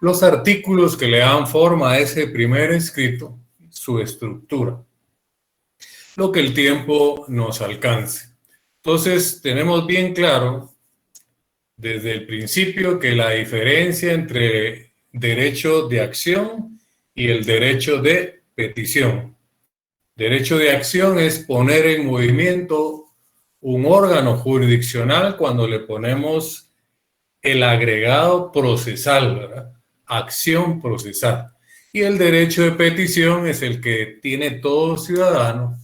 los artículos que le dan forma a ese primer escrito, su estructura, lo que el tiempo nos alcance. Entonces, tenemos bien claro desde el principio que la diferencia entre derecho de acción y el derecho de petición. Derecho de acción es poner en movimiento un órgano jurisdiccional cuando le ponemos el agregado procesal, ¿verdad? Acción procesal. Y el derecho de petición es el que tiene todo ciudadano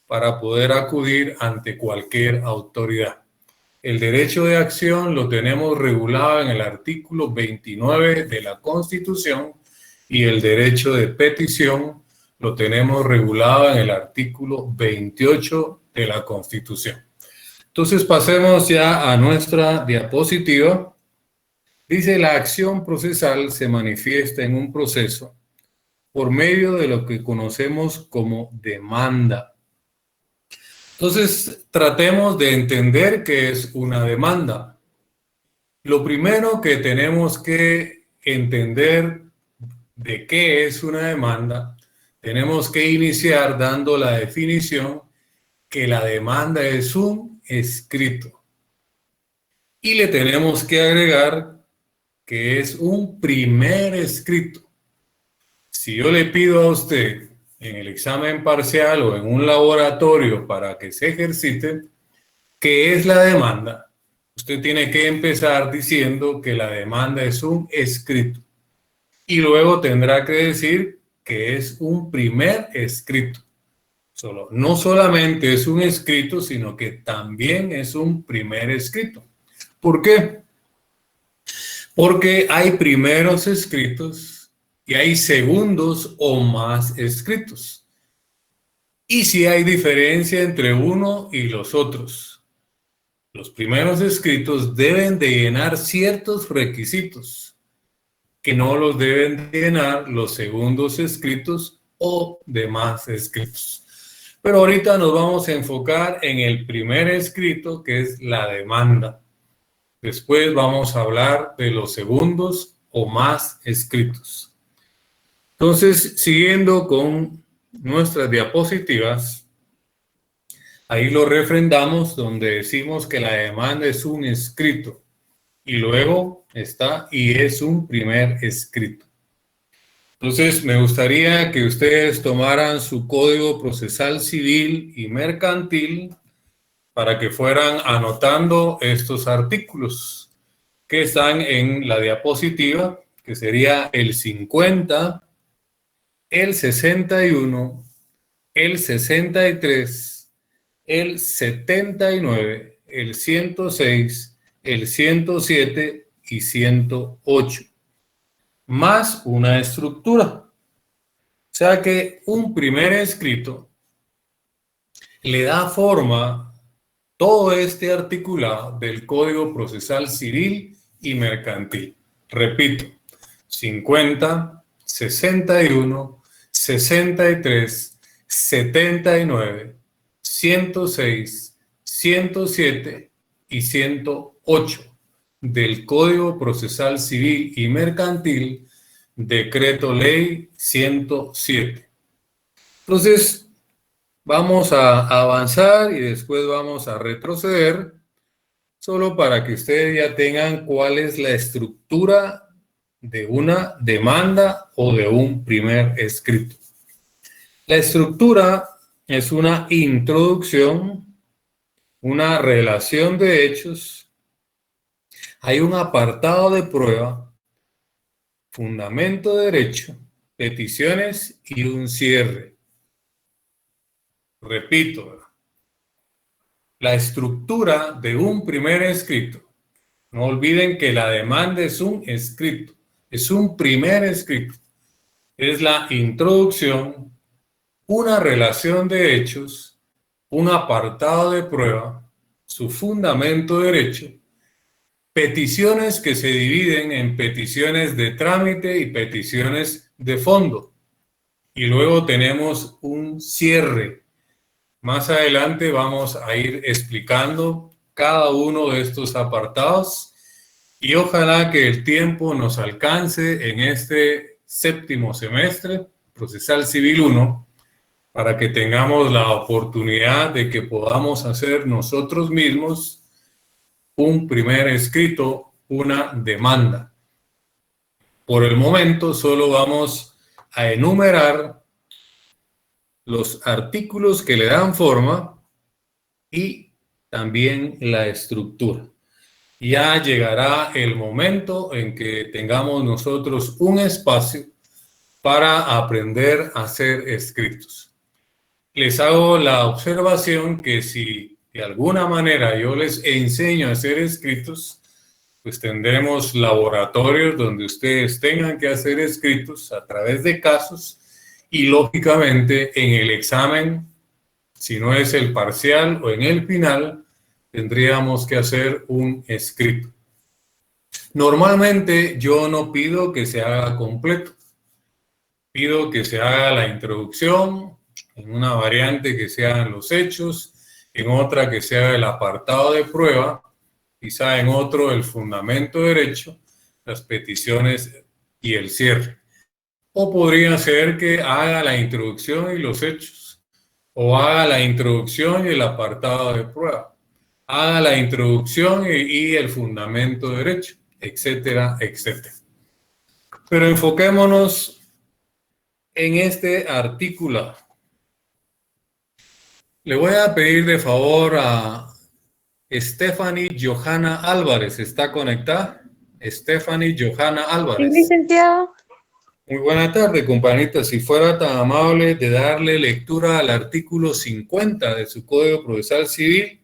para poder acudir ante cualquier autoridad. El derecho de acción lo tenemos regulado en el artículo 29 de la Constitución y el derecho de petición lo tenemos regulado en el artículo 28 de la Constitución. Entonces pasemos ya a nuestra diapositiva. Dice, la acción procesal se manifiesta en un proceso por medio de lo que conocemos como demanda. Entonces, tratemos de entender qué es una demanda. Lo primero que tenemos que entender de qué es una demanda, tenemos que iniciar dando la definición que la demanda es un escrito. Y le tenemos que agregar que es un primer escrito. Si yo le pido a usted en el examen parcial o en un laboratorio para que se ejercite, ¿qué es la demanda? Usted tiene que empezar diciendo que la demanda es un escrito. Y luego tendrá que decir que es un primer escrito. No solamente es un escrito, sino que también es un primer escrito. ¿Por qué? Porque hay primeros escritos y hay segundos o más escritos. Y si hay diferencia entre uno y los otros. Los primeros escritos deben de llenar ciertos requisitos que no los deben de llenar los segundos escritos o demás escritos. Pero ahorita nos vamos a enfocar en el primer escrito, que es la demanda. Después vamos a hablar de los segundos o más escritos. Entonces, siguiendo con nuestras diapositivas, ahí lo refrendamos donde decimos que la demanda es un escrito y luego está y es un primer escrito. Entonces, me gustaría que ustedes tomaran su Código Procesal Civil y Mercantil para que fueran anotando estos artículos que están en la diapositiva, que sería el 50, el 61, el 63, el 79, el 106, el 107 y 108, más una estructura. O sea que un primer escrito le da forma todo este articulado del Código Procesal Civil y Mercantil. Repito, 50, 61, 63, 79, 106, 107 y 108 del Código Procesal Civil y Mercantil, Decreto Ley 107. Entonces, vamos a avanzar y después vamos a retroceder, solo para que ustedes ya tengan cuál es la estructura de una demanda o de un primer escrito. La estructura es una introducción, una relación de hechos, hay un apartado de prueba, fundamento de derecho, peticiones y un cierre. Repito, la estructura de un primer escrito. No olviden que la demanda es un escrito, es un primer escrito. Es la introducción, una relación de hechos, un apartado de prueba, su fundamento de derecho, peticiones que se dividen en peticiones de trámite y peticiones de fondo. Y luego tenemos un cierre. Más adelante vamos a ir explicando cada uno de estos apartados Y ojalá que el tiempo nos alcance en este séptimo semestre, Procesal Civil 1, para que tengamos la oportunidad de que podamos hacer nosotros mismos un primer escrito, una demanda. Por el momento solo vamos a enumerar los artículos que le dan forma y también la estructura. Ya llegará el momento en que tengamos nosotros un espacio para aprender a hacer escritos. Les hago la observación que si de alguna manera yo les enseño a hacer escritos, pues tendremos laboratorios donde ustedes tengan que hacer escritos a través de casos y lógicamente en el examen, si no es el parcial o en el final, tendríamos que hacer un escrito. Normalmente yo no pido que se haga completo, pido que se haga la introducción, en una variante que sean los hechos, en otra que sea el apartado de prueba, quizá en otro el fundamento derecho, las peticiones y el cierre. O podría ser que haga la introducción y los hechos, o haga la introducción y el apartado de prueba, haga la introducción y el fundamento derecho, etcétera, etcétera. Pero enfoquémonos en este artículo. Le voy a pedir de favor a Stephanie Johanna Álvarez. ¿Está conectada? Stephanie Johanna Sí, Álvarez. licenciado. Muy buena tarde, compañita. Si fuera tan amable de darle lectura al artículo 50 de su Código Procesal Civil,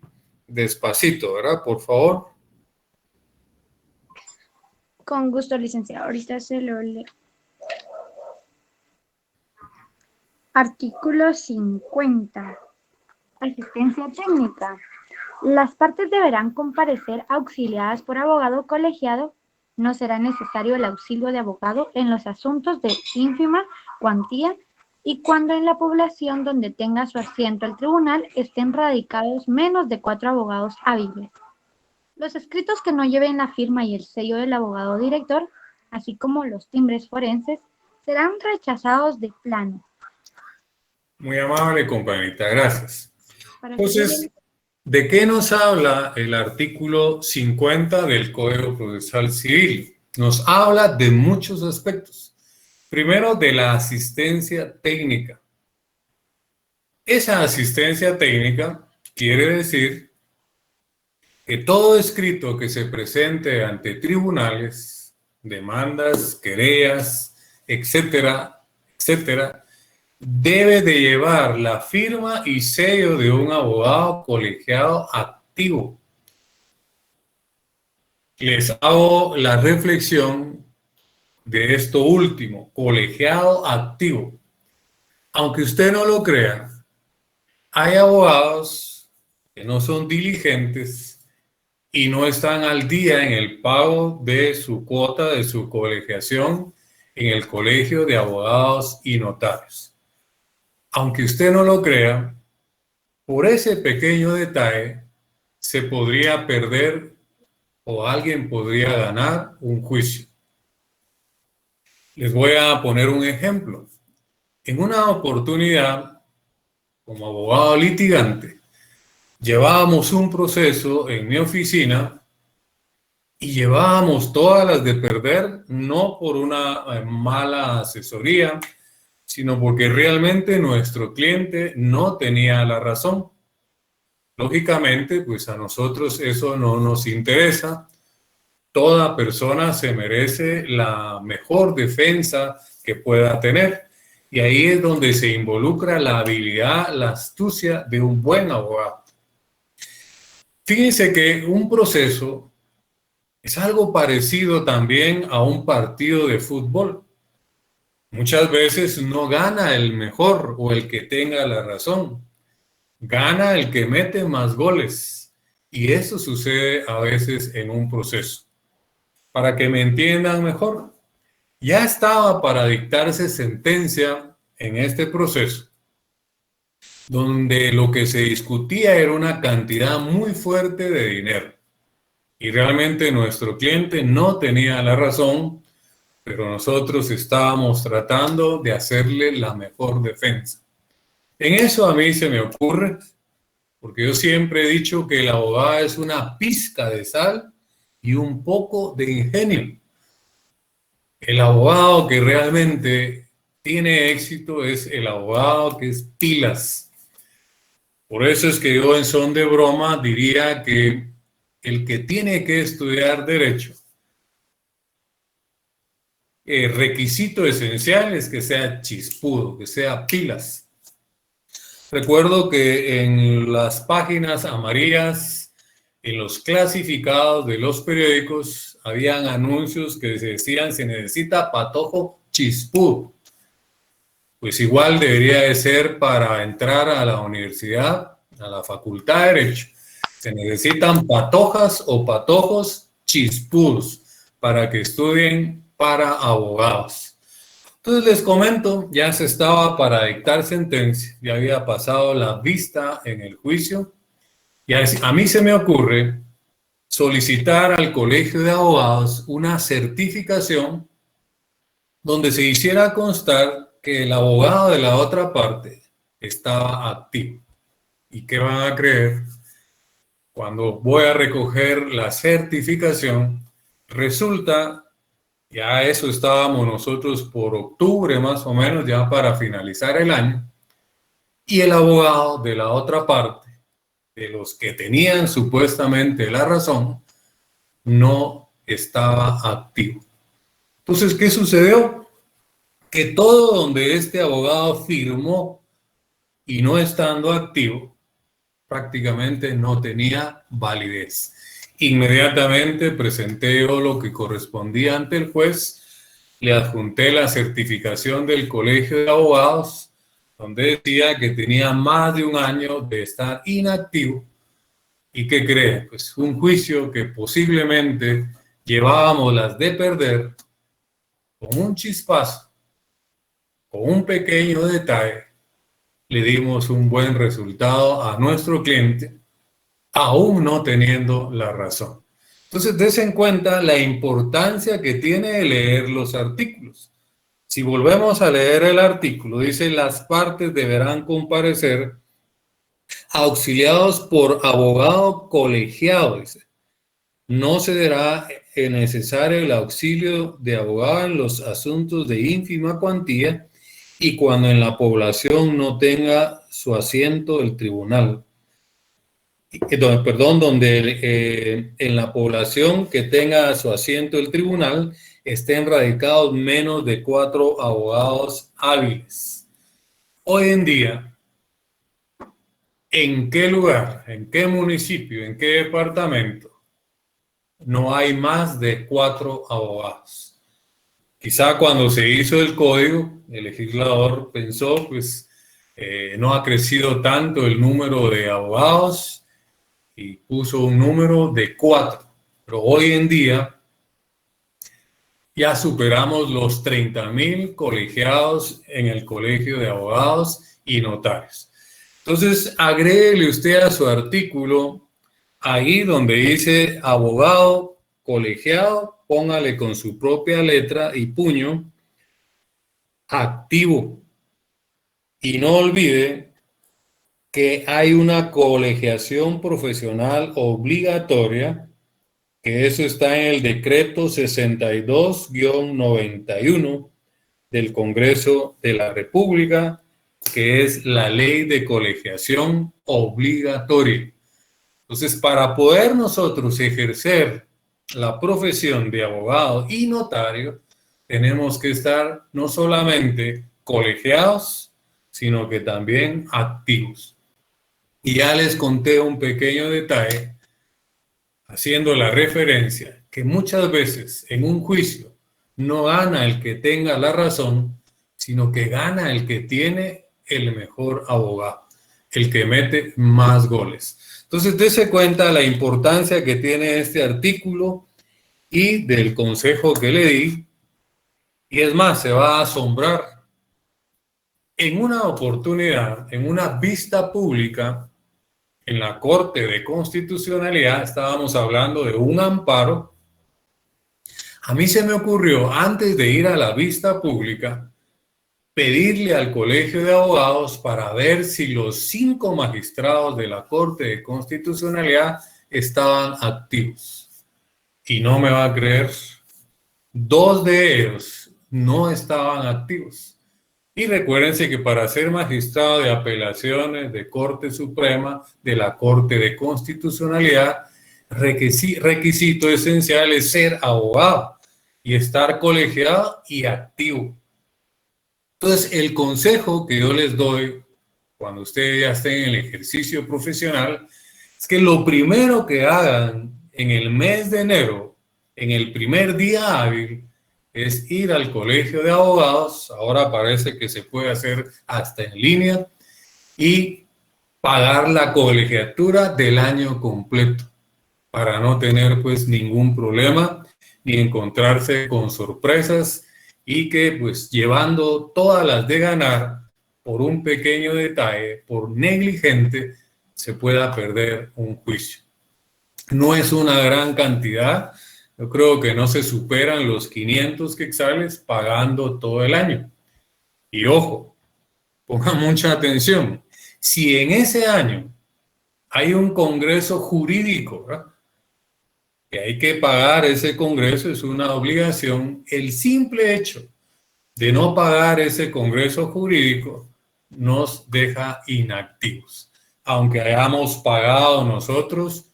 despacito, ¿verdad? Por favor. Con gusto, licenciado. Ahorita se lo leo. Artículo 50. Asistencia técnica. Las partes deberán comparecer auxiliadas por abogado colegiado. No será necesario el auxilio de abogado en los asuntos de ínfima cuantía y cuando en la población donde tenga su asiento el tribunal estén radicados menos de 4 abogados hábiles. Los escritos que no lleven la firma y el sello del abogado director, así como los timbres forenses, serán rechazados de plano. Muy amable, compañita. Gracias. Para Entonces, ¿de qué nos habla el artículo 50 del Código Procesal Civil? Nos habla de muchos aspectos. Primero, de la asistencia técnica. Esa asistencia técnica quiere decir que todo escrito que se presente ante tribunales, demandas, querellas, etcétera, etcétera, debe de llevar la firma y sello de un abogado colegiado activo. Les hago la reflexión de esto último, colegiado activo. Aunque usted no lo crea, hay abogados que no son diligentes y no están al día en el pago de su cuota de su colegiación en el Colegio de Abogados y Notarios. Aunque usted no lo crea, por ese pequeño detalle se podría perder o alguien podría ganar un juicio. Les voy a poner un ejemplo. En una oportunidad, como abogado litigante, llevábamos un proceso en mi oficina y llevábamos todas las de perder, no por una mala asesoría, sino porque realmente nuestro cliente no tenía la razón. Lógicamente, pues a nosotros eso no nos interesa. Toda persona se merece la mejor defensa que pueda tener. Y ahí es donde se involucra la habilidad, la astucia de un buen abogado. Fíjense que un proceso es algo parecido también a un partido de fútbol. Muchas veces no gana el mejor o el que tenga la razón. Gana el que mete más goles. Y eso sucede a veces en un proceso. Para que me entiendan mejor, ya estaba para dictarse sentencia en este proceso, donde lo que se discutía era una cantidad muy fuerte de dinero. y realmente nuestro cliente no tenía la razón, pero nosotros estábamos tratando de hacerle la mejor defensa. En eso a mí se me ocurre, porque yo siempre he dicho que el abogado es una pizca de sal y un poco de ingenio. El abogado que realmente tiene éxito es el abogado que es pilas. Por eso es que yo en son de broma diría que el que tiene que estudiar derecho, el requisito esencial es que sea chispudo, que sea pilas. Recuerdo que en las páginas amarillas, en los clasificados de los periódicos, habían anuncios que decían se necesita patojo chispudo. Pues igual debería de ser para entrar a la universidad, a la facultad de Derecho. Se necesitan patojas o patojos chispudos para que estudien para abogados. Entonces les comento, ya se estaba para dictar sentencia, ya había pasado la vista en el juicio, y a mí se me ocurre solicitar al Colegio de Abogados una certificación donde se hiciera constar que el abogado de la otra parte estaba activo. ¿Y qué van a creer? Cuando voy a recoger la certificación, resulta, ya eso estábamos nosotros por octubre más o menos, ya para finalizar el año, y el abogado de la otra parte, de los que tenían supuestamente la razón, no estaba activo. Entonces, ¿qué sucedió? Que todo donde este abogado firmó y no estando activo, prácticamente no tenía validez. Inmediatamente presenté yo lo que correspondía ante el juez, le adjunté la certificación del Colegio de Abogados, donde decía que tenía más de un año de estar inactivo. ¿Y qué cree? Pues un juicio que posiblemente llevábamos las de perder, con un chispazo, con un pequeño detalle, le dimos un buen resultado a nuestro cliente, aún no teniendo la razón. Entonces, des en cuenta la importancia que tiene leer los artículos. Si volvemos a leer el artículo, dice las partes deberán comparecer auxiliados por abogado colegiado. Dice. No se dará necesario el auxilio de abogado en los asuntos de ínfima cuantía y cuando en la población no tenga su asiento el tribunal. Donde en la población que tenga su asiento el tribunal estén radicados menos de 4 abogados hábiles. Hoy en día, ¿en qué lugar, en qué municipio, en qué departamento no hay más de 4 abogados? Quizá cuando se hizo el código, el legislador pensó, pues, no ha crecido tanto el número de abogados y puso un número de 4. Pero hoy en día ya superamos los 30,000 colegiados en el Colegio de Abogados y Notarios. Entonces, agréguele usted a su artículo, ahí donde dice abogado colegiado, póngale con su propia letra y puño, activo. Y no olvide que hay una colegiación profesional obligatoria, que eso está en el decreto 62-91 del Congreso de la República, que es la ley de colegiación obligatoria. Entonces, para poder nosotros ejercer la profesión de abogado y notario, tenemos que estar no solamente colegiados, sino que también activos. Y ya les conté un pequeño detalle, haciendo la referencia, que muchas veces en un juicio no gana el que tenga la razón, sino que gana el que tiene el mejor abogado, el que mete más goles. Entonces, dése cuenta la importancia que tiene este artículo y del consejo que le di. Y es más, se va a asombrar. En una oportunidad, en una vista pública, en la Corte de Constitucionalidad, estábamos hablando de un amparo. A mí se me ocurrió, antes de ir a la vista pública, pedirle al Colegio de Abogados para ver si los 5 magistrados de la Corte de Constitucionalidad estaban activos. Y no me va a creer, 2 de ellos no estaban activos. Y recuérdense que para ser magistrado de apelaciones de Corte Suprema, de la Corte de Constitucionalidad, requisito esencial es ser abogado y estar colegiado y activo. Entonces, el consejo que yo les doy cuando ustedes ya estén en el ejercicio profesional es que lo primero que hagan en el mes de enero, en el primer día hábil, es ir al Colegio de Abogados. Ahora parece que se puede hacer hasta en línea, y pagar la colegiatura del año completo para no tener pues ningún problema ni encontrarse con sorpresas, y que pues llevando todas las de ganar por un pequeño detalle, por negligente, se pueda perder un juicio. No es una gran cantidad. Yo creo que no se superan los 500 quetzales pagando todo el año. Y ojo, pongan mucha atención. Si en ese año hay un congreso jurídico, ¿verdad?, que hay que pagar ese congreso, es una obligación, el simple hecho de no pagar ese congreso jurídico nos deja inactivos, aunque hayamos pagado nosotros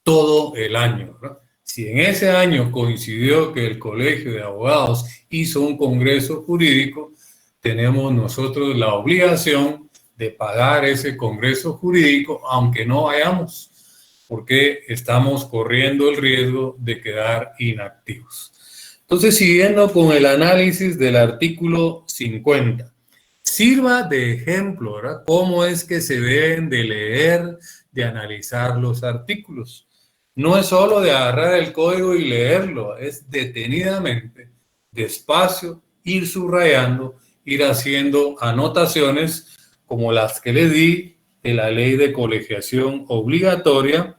todo el año, ¿verdad? Si en ese año coincidió que el Colegio de Abogados hizo un congreso jurídico, tenemos nosotros la obligación de pagar ese congreso jurídico, aunque no vayamos, porque estamos corriendo el riesgo de quedar inactivos. Entonces, siguiendo con el análisis del artículo 50, sirva de ejemplo, ¿verdad?, cómo es que se deben de leer, de analizar los artículos. No es solo de agarrar el código y leerlo, es detenidamente, despacio, ir subrayando, ir haciendo anotaciones como las que les di de la ley de colegiación obligatoria,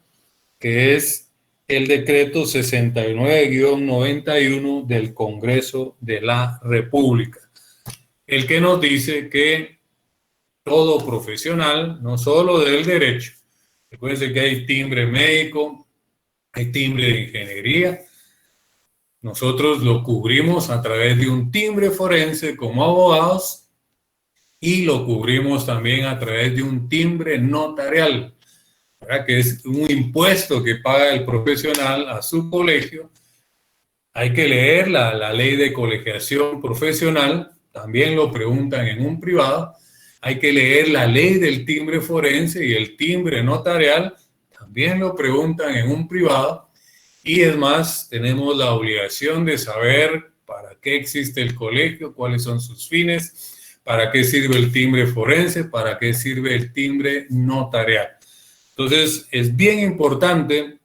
que es el decreto 69-91 del Congreso de la República, el que nos dice que todo profesional, no solo del derecho, recuerden que hay timbre médico, hay timbre de ingeniería, nosotros lo cubrimos a través de un timbre forense como abogados, y lo cubrimos también a través de un timbre notarial, ¿verdad?, que es un impuesto que paga el profesional a su colegio. Hay que leer la ley de colegiación profesional, también lo preguntan en un privado. Hay que leer la ley del timbre forense y el timbre notarial, también lo preguntan en un privado. Y es más, tenemos la obligación de saber para qué existe el colegio, cuáles son sus fines, para qué sirve el timbre forense, para qué sirve el timbre notarial. Entonces, es bien importante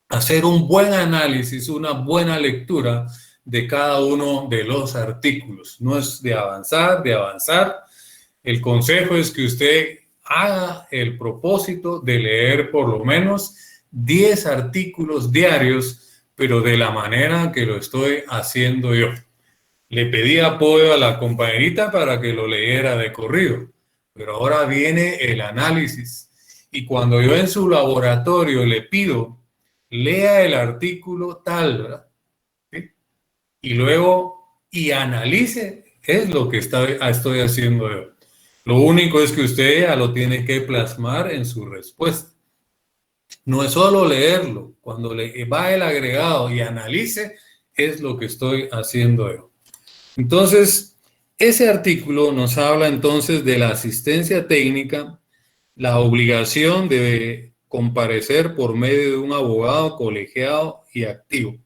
hacer un buen análisis, una buena lectura de cada uno de los artículos. No es de avanzar, de avanzar. El consejo es que usted haga el propósito de leer por lo menos 10 artículos diarios, pero de la manera que lo estoy haciendo yo. Le pedí apoyo a la compañerita para que lo leyera de corrido, pero ahora viene el análisis. Y cuando yo en su laboratorio le pido, lea el artículo tal, ¿verdad?, ¿sí?, y luego analice, es lo que estoy haciendo yo. Lo único es que usted ya lo tiene que plasmar en su respuesta. No es solo leerlo, cuando le va el agregado y analice, es lo que estoy haciendo yo. Entonces, ese artículo nos habla entonces de la asistencia técnica, la obligación de comparecer por medio de un abogado colegiado y activo.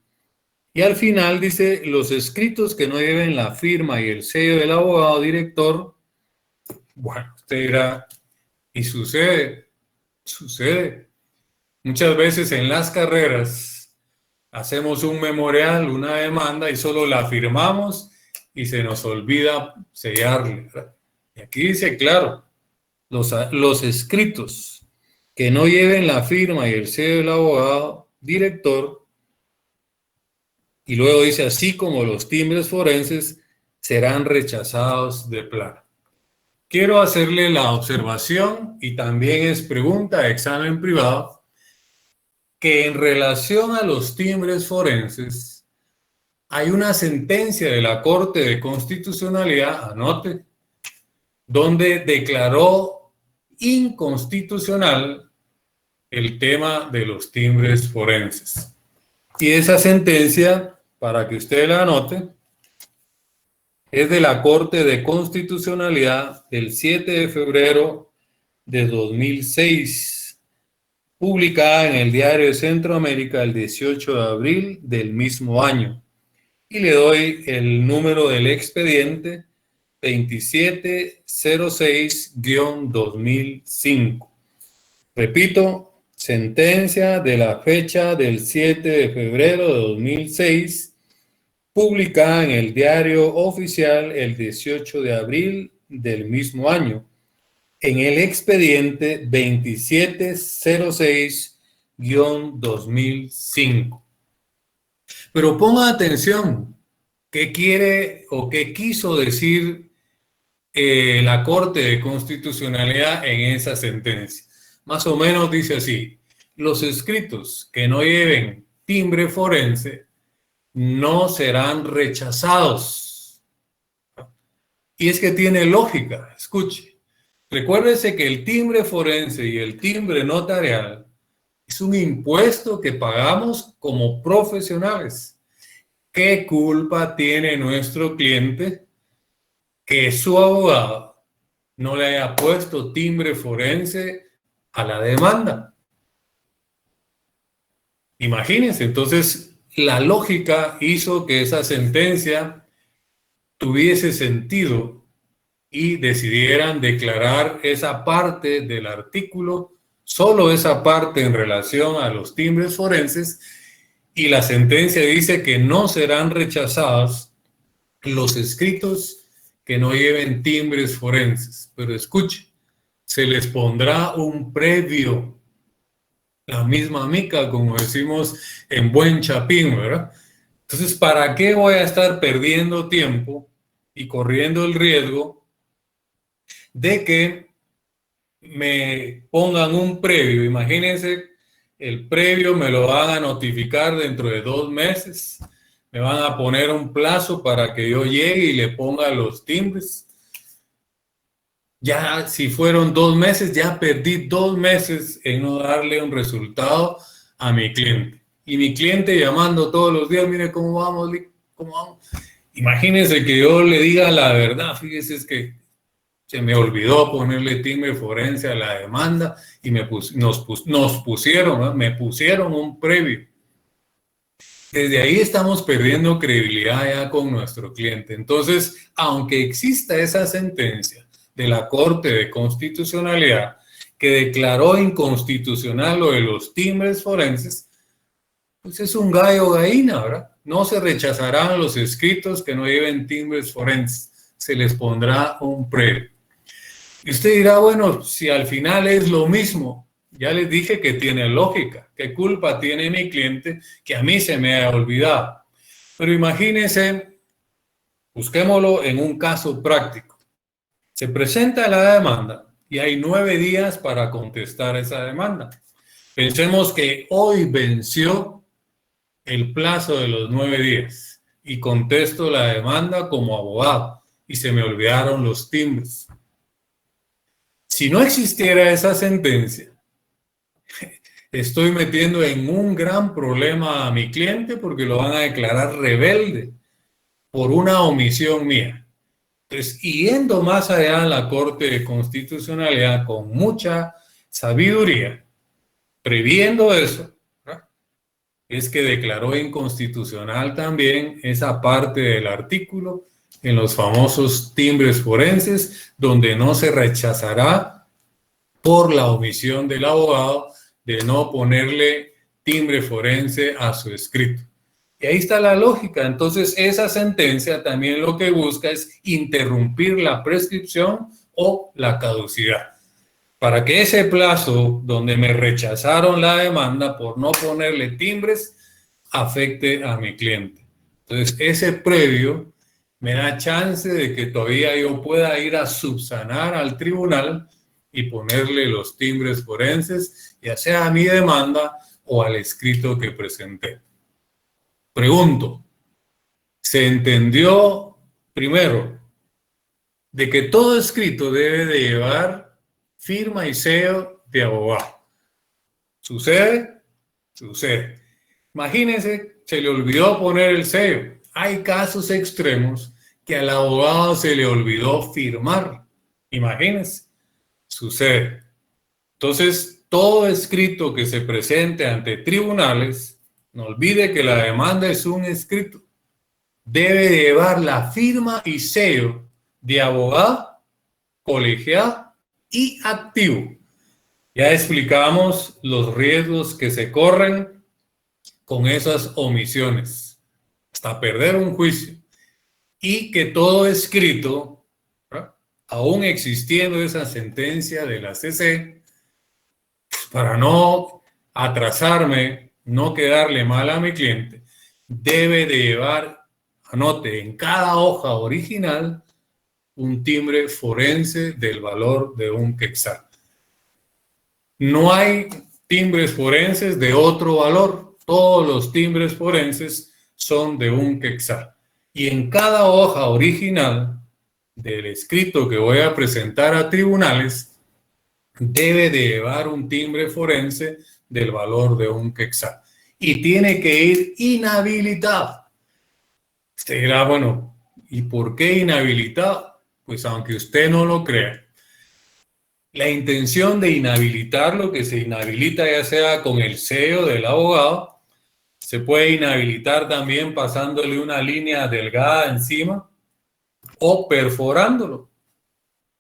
Y al final dice, los escritos que no lleven la firma y el sello del abogado director. Bueno, usted dirá, y sucede. Muchas veces en las carreras hacemos un memorial, una demanda, y solo la firmamos y se nos olvida sellarla. Y aquí dice, claro, los escritos que no lleven la firma y el sello del abogado director, y luego dice, así como los timbres forenses serán rechazados de plano. Quiero hacerle la observación, y también es pregunta de examen privado, que en relación a los timbres forenses hay una sentencia de la Corte de Constitucionalidad, anote, donde declaró inconstitucional el tema de los timbres forenses. Y esa sentencia, para que usted la anote, es de la Corte de Constitucionalidad del 7 de febrero de 2006, publicada en el Diario de Centroamérica el 18 de abril del mismo año. Y le doy el número del expediente 2706-2005. Repito, sentencia de la fecha del 7 de febrero de 2006, publicada en el Diario Oficial el 18 de abril del mismo año, en el expediente 2706-2005. Pero ponga atención, ¿qué quiere o qué quiso decir la Corte de Constitucionalidad en esa sentencia? Más o menos dice así: los escritos que no lleven timbre forense no serán rechazados. Y es que tiene lógica, escuche. Recuérdese que el timbre forense y el timbre notarial es un impuesto que pagamos como profesionales. ¿Qué culpa tiene nuestro cliente que su abogado no le haya puesto timbre forense a la demanda? Imagínense, entonces la lógica hizo que esa sentencia tuviese sentido y decidieran declarar esa parte del artículo, solo esa parte en relación a los timbres forenses, y la sentencia dice que no serán rechazados los escritos que no lleven timbres forenses. Pero escuche, se les pondrá un previo, la misma mica, como decimos en buen chapín, ¿verdad? Entonces, ¿para qué voy a estar perdiendo tiempo y corriendo el riesgo de que me pongan un previo? Imagínense, el previo me lo van a notificar dentro de 2 meses, me van a poner un plazo para que yo llegue y le ponga los timbres. Ya si fueron 2 meses, ya perdí 2 meses en no darle un resultado a mi cliente. Y mi cliente llamando todos los días, mire cómo vamos, cómo vamos. Imagínense que yo le diga la verdad, fíjese, es que se me olvidó ponerle timbre forense a la demanda y me pusieron un previo. Desde ahí estamos perdiendo credibilidad ya con nuestro cliente. Entonces, aunque exista esa sentencia de la Corte de Constitucionalidad que declaró inconstitucional lo de los timbres forenses, pues es un gallo gallina, ¿verdad? No se rechazarán los escritos que no lleven timbres forenses, se les pondrá un previo. Y usted dirá, bueno, si al final es lo mismo, ya les dije que tiene lógica. ¿Qué culpa tiene mi cliente que a mí se me haya olvidado? Pero imagínense, busquémoslo en un caso práctico. Se presenta la demanda y hay 9 días para contestar esa demanda. Pensemos que hoy venció el plazo de los 9 días y contesto la demanda como abogado y se me olvidaron los timbres. Si no existiera esa sentencia, estoy metiendo en un gran problema a mi cliente porque lo van a declarar rebelde por una omisión mía. Entonces, yendo más allá en la Corte de Constitucionalidad con mucha sabiduría, previendo eso, ¿verdad?, es que declaró inconstitucional también esa parte del artículo en los famosos timbres forenses, donde no se rechazará por la omisión del abogado de no ponerle timbre forense a su escrito. Y ahí está la lógica. Entonces, esa sentencia también lo que busca es interrumpir la prescripción o la caducidad. para que ese plazo donde me rechazaron la demanda por no ponerle timbres afecte a mi cliente. Entonces, ese previo me da chance de que todavía yo pueda ir a subsanar al tribunal y ponerle los timbres forenses, ya sea a mi demanda o al escrito que presenté. Pregunto, ¿se entendió primero de que todo escrito debe de llevar firma y sello de abogado? ¿Sucede? Sucede. Imagínense, se le olvidó poner el sello. Hay casos extremos que al abogado se le olvidó firmar. Imagínense, sucede. Entonces, todo escrito que se presente ante tribunales, no olvide que la demanda es un escrito, debe llevar la firma y sello de abogado, colegiado y activo. Ya explicamos los riesgos que se corren con esas omisiones, hasta perder un juicio. Y que todo escrito, ¿verdad?, aún existiendo esa sentencia de la CC, para no atrasarme, no quedarle mal a mi cliente, debe de llevar, anote, en cada hoja original un timbre forense del valor de un quetzal. No hay timbres forenses de otro valor. Todos los timbres forenses son de un quetzal. Y en cada hoja original del escrito que voy a presentar a tribunales, debe de llevar un timbre forense del valor de un quetzal. Y tiene que ir inhabilitado. Usted dirá, bueno, ¿y por qué inhabilitado? Pues aunque usted no lo crea, la intención de inhabilitarlo, que se inhabilita ya sea con el sello del abogado, se puede inhabilitar también pasándole una línea delgada encima o perforándolo.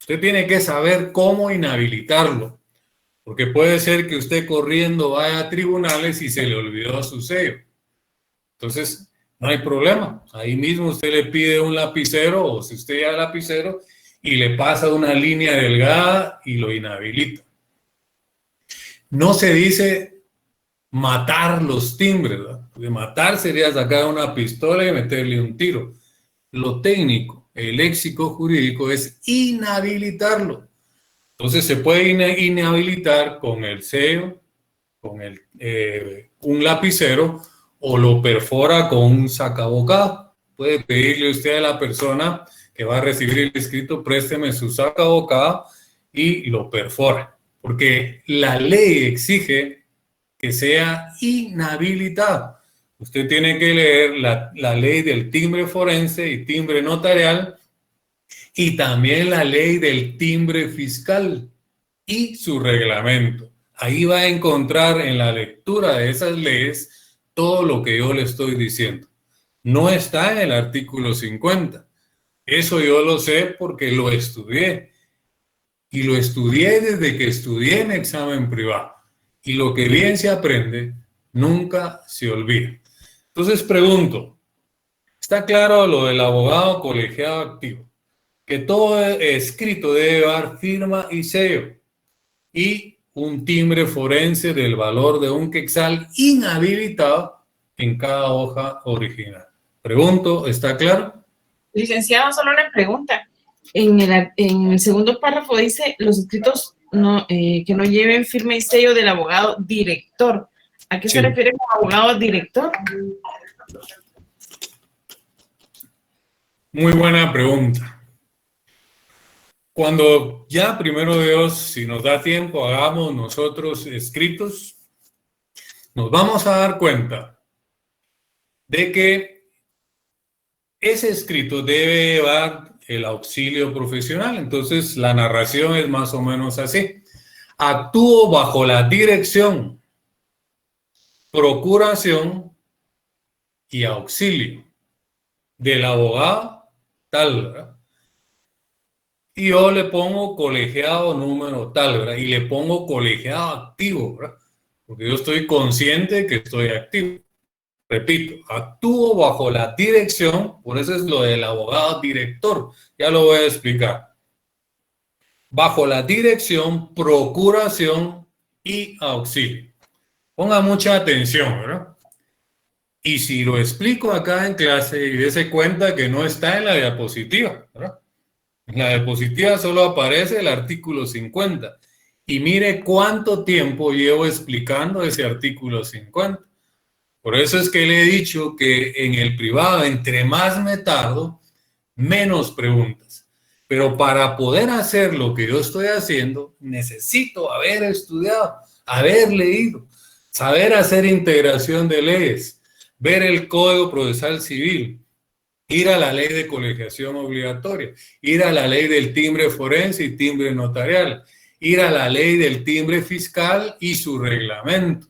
Usted tiene que saber cómo inhabilitarlo, porque puede ser que usted corriendo vaya a tribunales y se le olvidó su sello. Entonces, no hay problema. Ahí mismo usted le pide un lapicero, o si usted ya es lapicero, y le pasa una línea delgada y lo inhabilita. No se dice matar los timbres, ¿verdad? Porque matar sería sacar una pistola y meterle un tiro. Lo técnico, el léxico jurídico es inhabilitarlo. Entonces se puede inhabilitar con el sello, con un lapicero, o lo perfora con un sacabocado. Puede pedirle usted a la persona que va a recibir el escrito, présteme su sacabocado, y lo perfora. Porque la ley exige que sea inhabilitado. Usted tiene que leer la ley del timbre forense y timbre notarial, y también la ley del timbre fiscal y su reglamento. Ahí va a encontrar en la lectura de esas leyes todo lo que yo le estoy diciendo. No está en el artículo 50. Eso yo lo sé porque lo estudié. Y lo estudié desde que estudié en examen privado. Y lo que bien se aprende, nunca se olvida. Entonces pregunto, ¿está claro lo del abogado colegiado activo? Que todo escrito debe llevar firma y sello y un timbre forense del valor de un quetzal inhabilitado en cada hoja original. Pregunto, ¿está claro? Licenciado, solo una pregunta. En el segundo párrafo dice los escritos que no lleven firma y sello del abogado director. ¿A qué se refiere con abogado director? Muy buena pregunta. Cuando ya, primero Dios, si nos da tiempo, hagamos nosotros escritos, nos vamos a dar cuenta de que ese escrito debe llevar el auxilio profesional. Entonces, la narración es más o menos así. Actúo bajo la dirección, procuración y auxilio del abogado tal, ¿verdad? Y yo le pongo colegiado número tal, ¿verdad? Y le pongo colegiado activo, ¿verdad? Porque yo estoy consciente que estoy activo. Repito, actúo bajo la dirección, por eso es lo del abogado director. Ya lo voy a explicar. bajo la dirección, procuración y auxilio. Ponga mucha atención, ¿verdad? Y si lo explico acá en clase, y dése cuenta que no está en la diapositiva, ¿verdad? En la diapositiva solo aparece el artículo 50. Y mire cuánto tiempo llevo explicando ese artículo 50. Por eso es que le he dicho que en el privado, entre más me tardo, menos preguntas. Pero para poder hacer lo que yo estoy haciendo, necesito haber estudiado, haber leído, saber hacer integración de leyes, ver el Código Procesal Civil, ir a la ley de colegiación obligatoria, ir a la ley del timbre forense y timbre notarial, ir a la ley del timbre fiscal y su reglamento.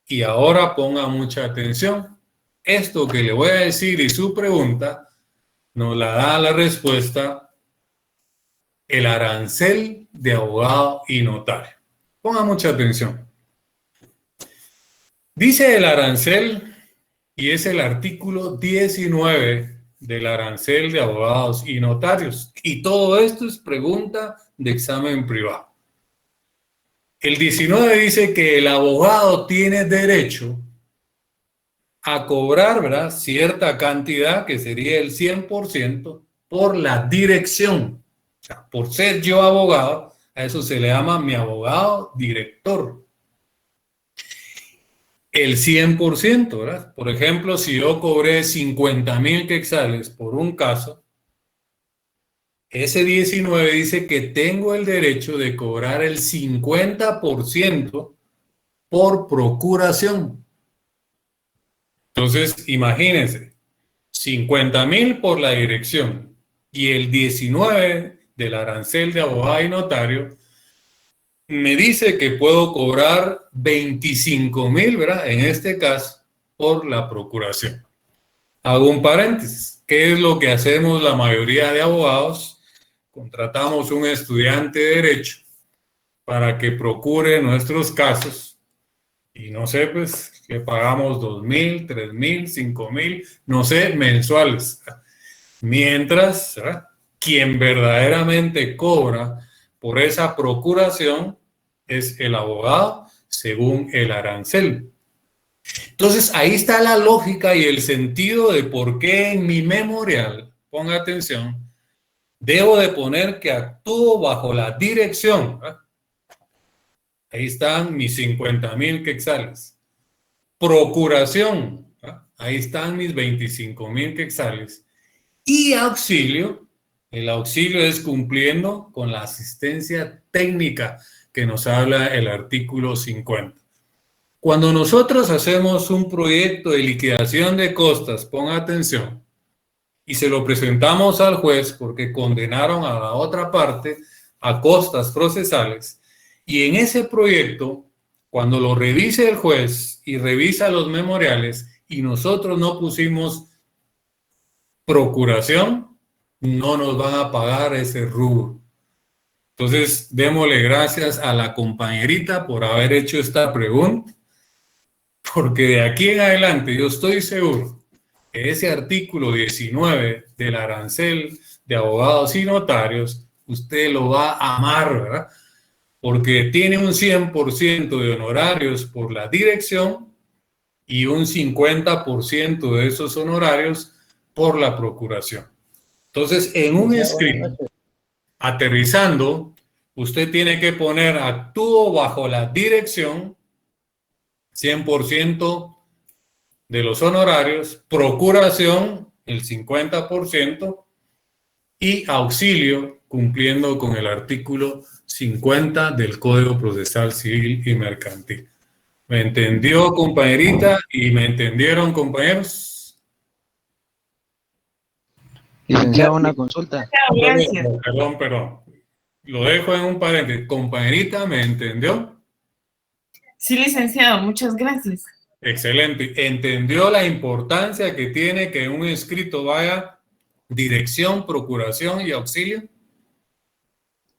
Y ahora ponga mucha atención. Esto que le voy a decir y su pregunta nos la da la respuesta el arancel de abogado y notario. Ponga mucha atención. Dice el arancel, y es el artículo 19 del arancel de abogados y notarios. Y todo esto es pregunta de examen privado. El 19 dice que el abogado tiene derecho a cobrar, ¿verdad?, cierta cantidad, que sería el 100%, por la dirección. O sea, por ser yo abogado, a eso se le llama mi abogado director. El 100%, ¿verdad? Por ejemplo, si yo cobré 50,000 quetzales por un caso, ese 19 dice que tengo el derecho de cobrar el 50% por procuración. Entonces, imagínense, 50,000 por la dirección y el 19 del arancel de abogado y notario me dice que puedo cobrar 25,000, ¿verdad? En este caso, por la procuración. Hago un paréntesis. ¿Qué es lo que hacemos la mayoría de abogados? Contratamos un estudiante de Derecho para que procure nuestros casos y no sé, pues, le pagamos 2,000, 3,000, 5,000, no sé, mensuales. Mientras, ¿verdad?, quien verdaderamente cobra por esa procuración es el abogado según el arancel. Entonces, ahí está la lógica y el sentido de por qué en mi memorial, ponga atención, debo de poner que actúo bajo la dirección. Ahí están mis 50,000 quetzales. Procuración. Ahí están mis 25,000 quetzales. Y auxilio. El auxilio es cumpliendo con la asistencia técnica que nos habla el artículo 50. Cuando nosotros hacemos un proyecto de liquidación de costas, ponga atención, y se lo presentamos al juez porque condenaron a la otra parte a costas procesales, y en ese proyecto, cuando lo revise el juez y revisa los memoriales y nosotros no pusimos procuración, no nos van a pagar ese rubro. Entonces, démosle gracias a la compañerita por haber hecho esta pregunta, porque de aquí en adelante yo estoy seguro que ese artículo 19 del arancel de abogados y notarios, usted lo va a amar, ¿verdad? Porque tiene un 100% de honorarios por la dirección y un 50% de esos honorarios por la procuración. Entonces, en un escrito, aterrizando, usted tiene que poner actúo bajo la dirección, 100% de los honorarios, procuración, el 50%, y auxilio, cumpliendo con el artículo 50 del Código Procesal Civil y Mercantil. ¿Me entendió, compañerita? ¿Y me entendieron, compañeros? Licenciado, una consulta. Perdón. Lo dejo en un paréntesis. Compañerita, ¿me entendió? Sí, licenciado, muchas gracias. Excelente. ¿Entendió la importancia que tiene que en un escrito vaya dirección, procuración y auxilio?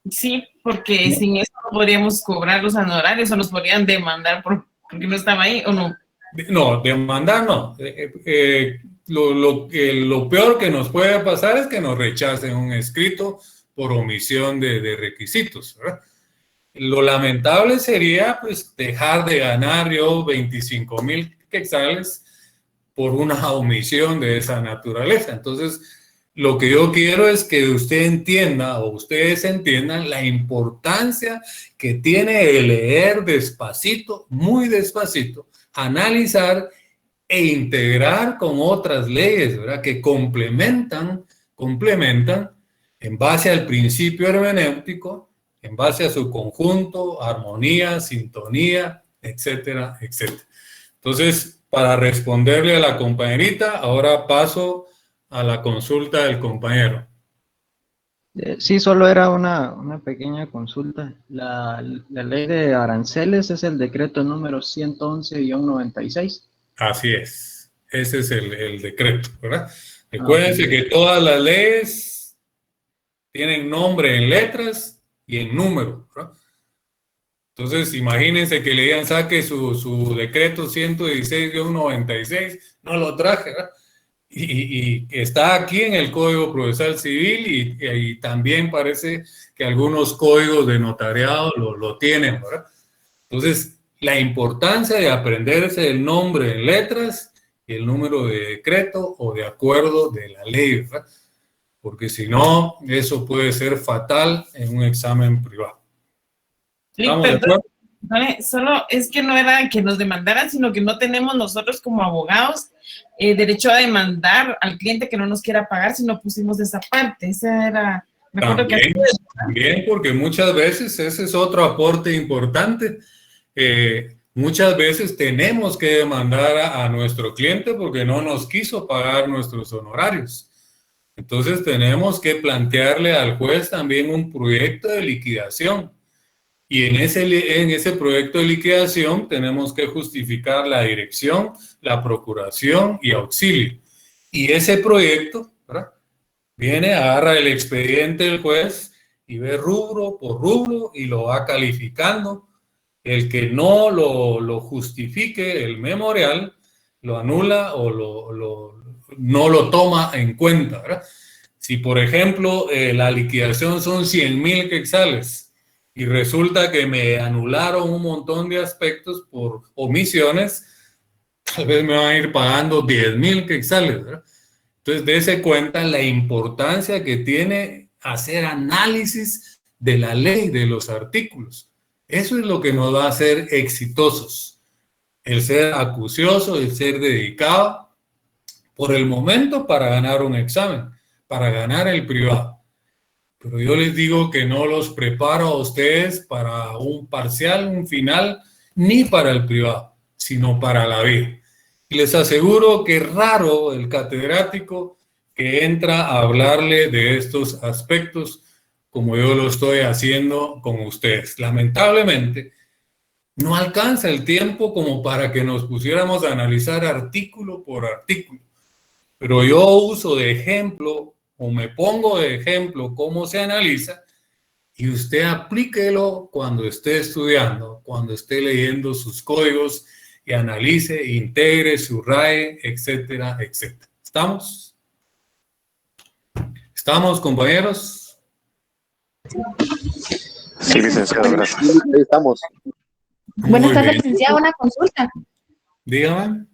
Sí, porque sin eso no podríamos cobrar los honorarios o nos podrían demandar porque no estaba ahí, ¿o no? No, demandar no. Lo peor que nos puede pasar es que nos rechacen un escrito por omisión de requisitos, ¿verdad? Lo lamentable sería pues dejar de ganar yo 25,000 quetzales por una omisión de esa naturaleza. Entonces, lo que yo quiero es que usted entienda o ustedes entiendan la importancia que tiene el leer despacito, muy despacito, analizar e integrar con otras leyes, ¿verdad? Que complementan en base al principio hermenéutico, en base a su conjunto, armonía, sintonía, etcétera, etcétera. Entonces, para responderle a la compañerita, ahora paso a la consulta del compañero. Sí, solo era una pequeña consulta. La ley de aranceles es el decreto número 111-96. Así es. Ese es el decreto, ¿verdad? Recuérdense que todas las leyes tienen nombre en letras y en número, ¿verdad? Entonces, imagínense que le digan, saque su decreto 116-96, no lo traje, ¿verdad? Y está aquí en el Código Procesal Civil y también parece que algunos códigos de notariado lo tienen, ¿verdad? Entonces, la importancia de aprenderse el nombre en letras y el número de decreto o de acuerdo de la ley, ¿verdad? Porque si no, eso puede ser fatal en un examen privado. ¿Estamos de acuerdo? Solo es que no era que nos demandaran, sino que no tenemos nosotros como abogados derecho a demandar al cliente que no nos quiera pagar si no pusimos esa parte. Esa era... También, porque muchas veces ese es otro aporte importante. Muchas veces tenemos que demandar a nuestro cliente porque no nos quiso pagar nuestros honorarios. Entonces tenemos que plantearle al juez también un proyecto de liquidación. Y en ese proyecto de liquidación tenemos que justificar la dirección, la procuración y auxilio. Y ese proyecto, ¿verdad?, viene, agarra el expediente del juez y ve rubro por rubro y lo va calificando. El que no lo justifique, el memorial, lo anula o no lo toma en cuenta, ¿verdad? Si, por ejemplo, la liquidación son 100,000 quetzales, y resulta que me anularon un montón de aspectos por omisiones, tal vez me van a ir pagando 10,000 quetzales, ¿verdad? Entonces, dése cuenta la importancia que tiene hacer análisis de la ley, de los artículos. Eso es lo que nos va a hacer exitosos. El ser acucioso, el ser dedicado, por el momento para ganar un examen, para ganar el privado. Pero yo les digo que no los preparo a ustedes para un parcial, un final, ni para el privado, sino para la vida. Y les aseguro que es raro el catedrático que entra a hablarle de estos aspectos como yo lo estoy haciendo con ustedes. Lamentablemente, no alcanza el tiempo como para que nos pusiéramos a analizar artículo por artículo. Pero yo uso de ejemplo o me pongo de ejemplo cómo se analiza y usted aplíquelo cuando esté estudiando, cuando esté leyendo sus códigos y analice, integre, subraye, etcétera, etcétera. ¿Estamos? ¿Estamos, compañeros? Sí, licenciado, gracias. Sí, estamos. Buenas tardes, licenciado. Una consulta. Dígame.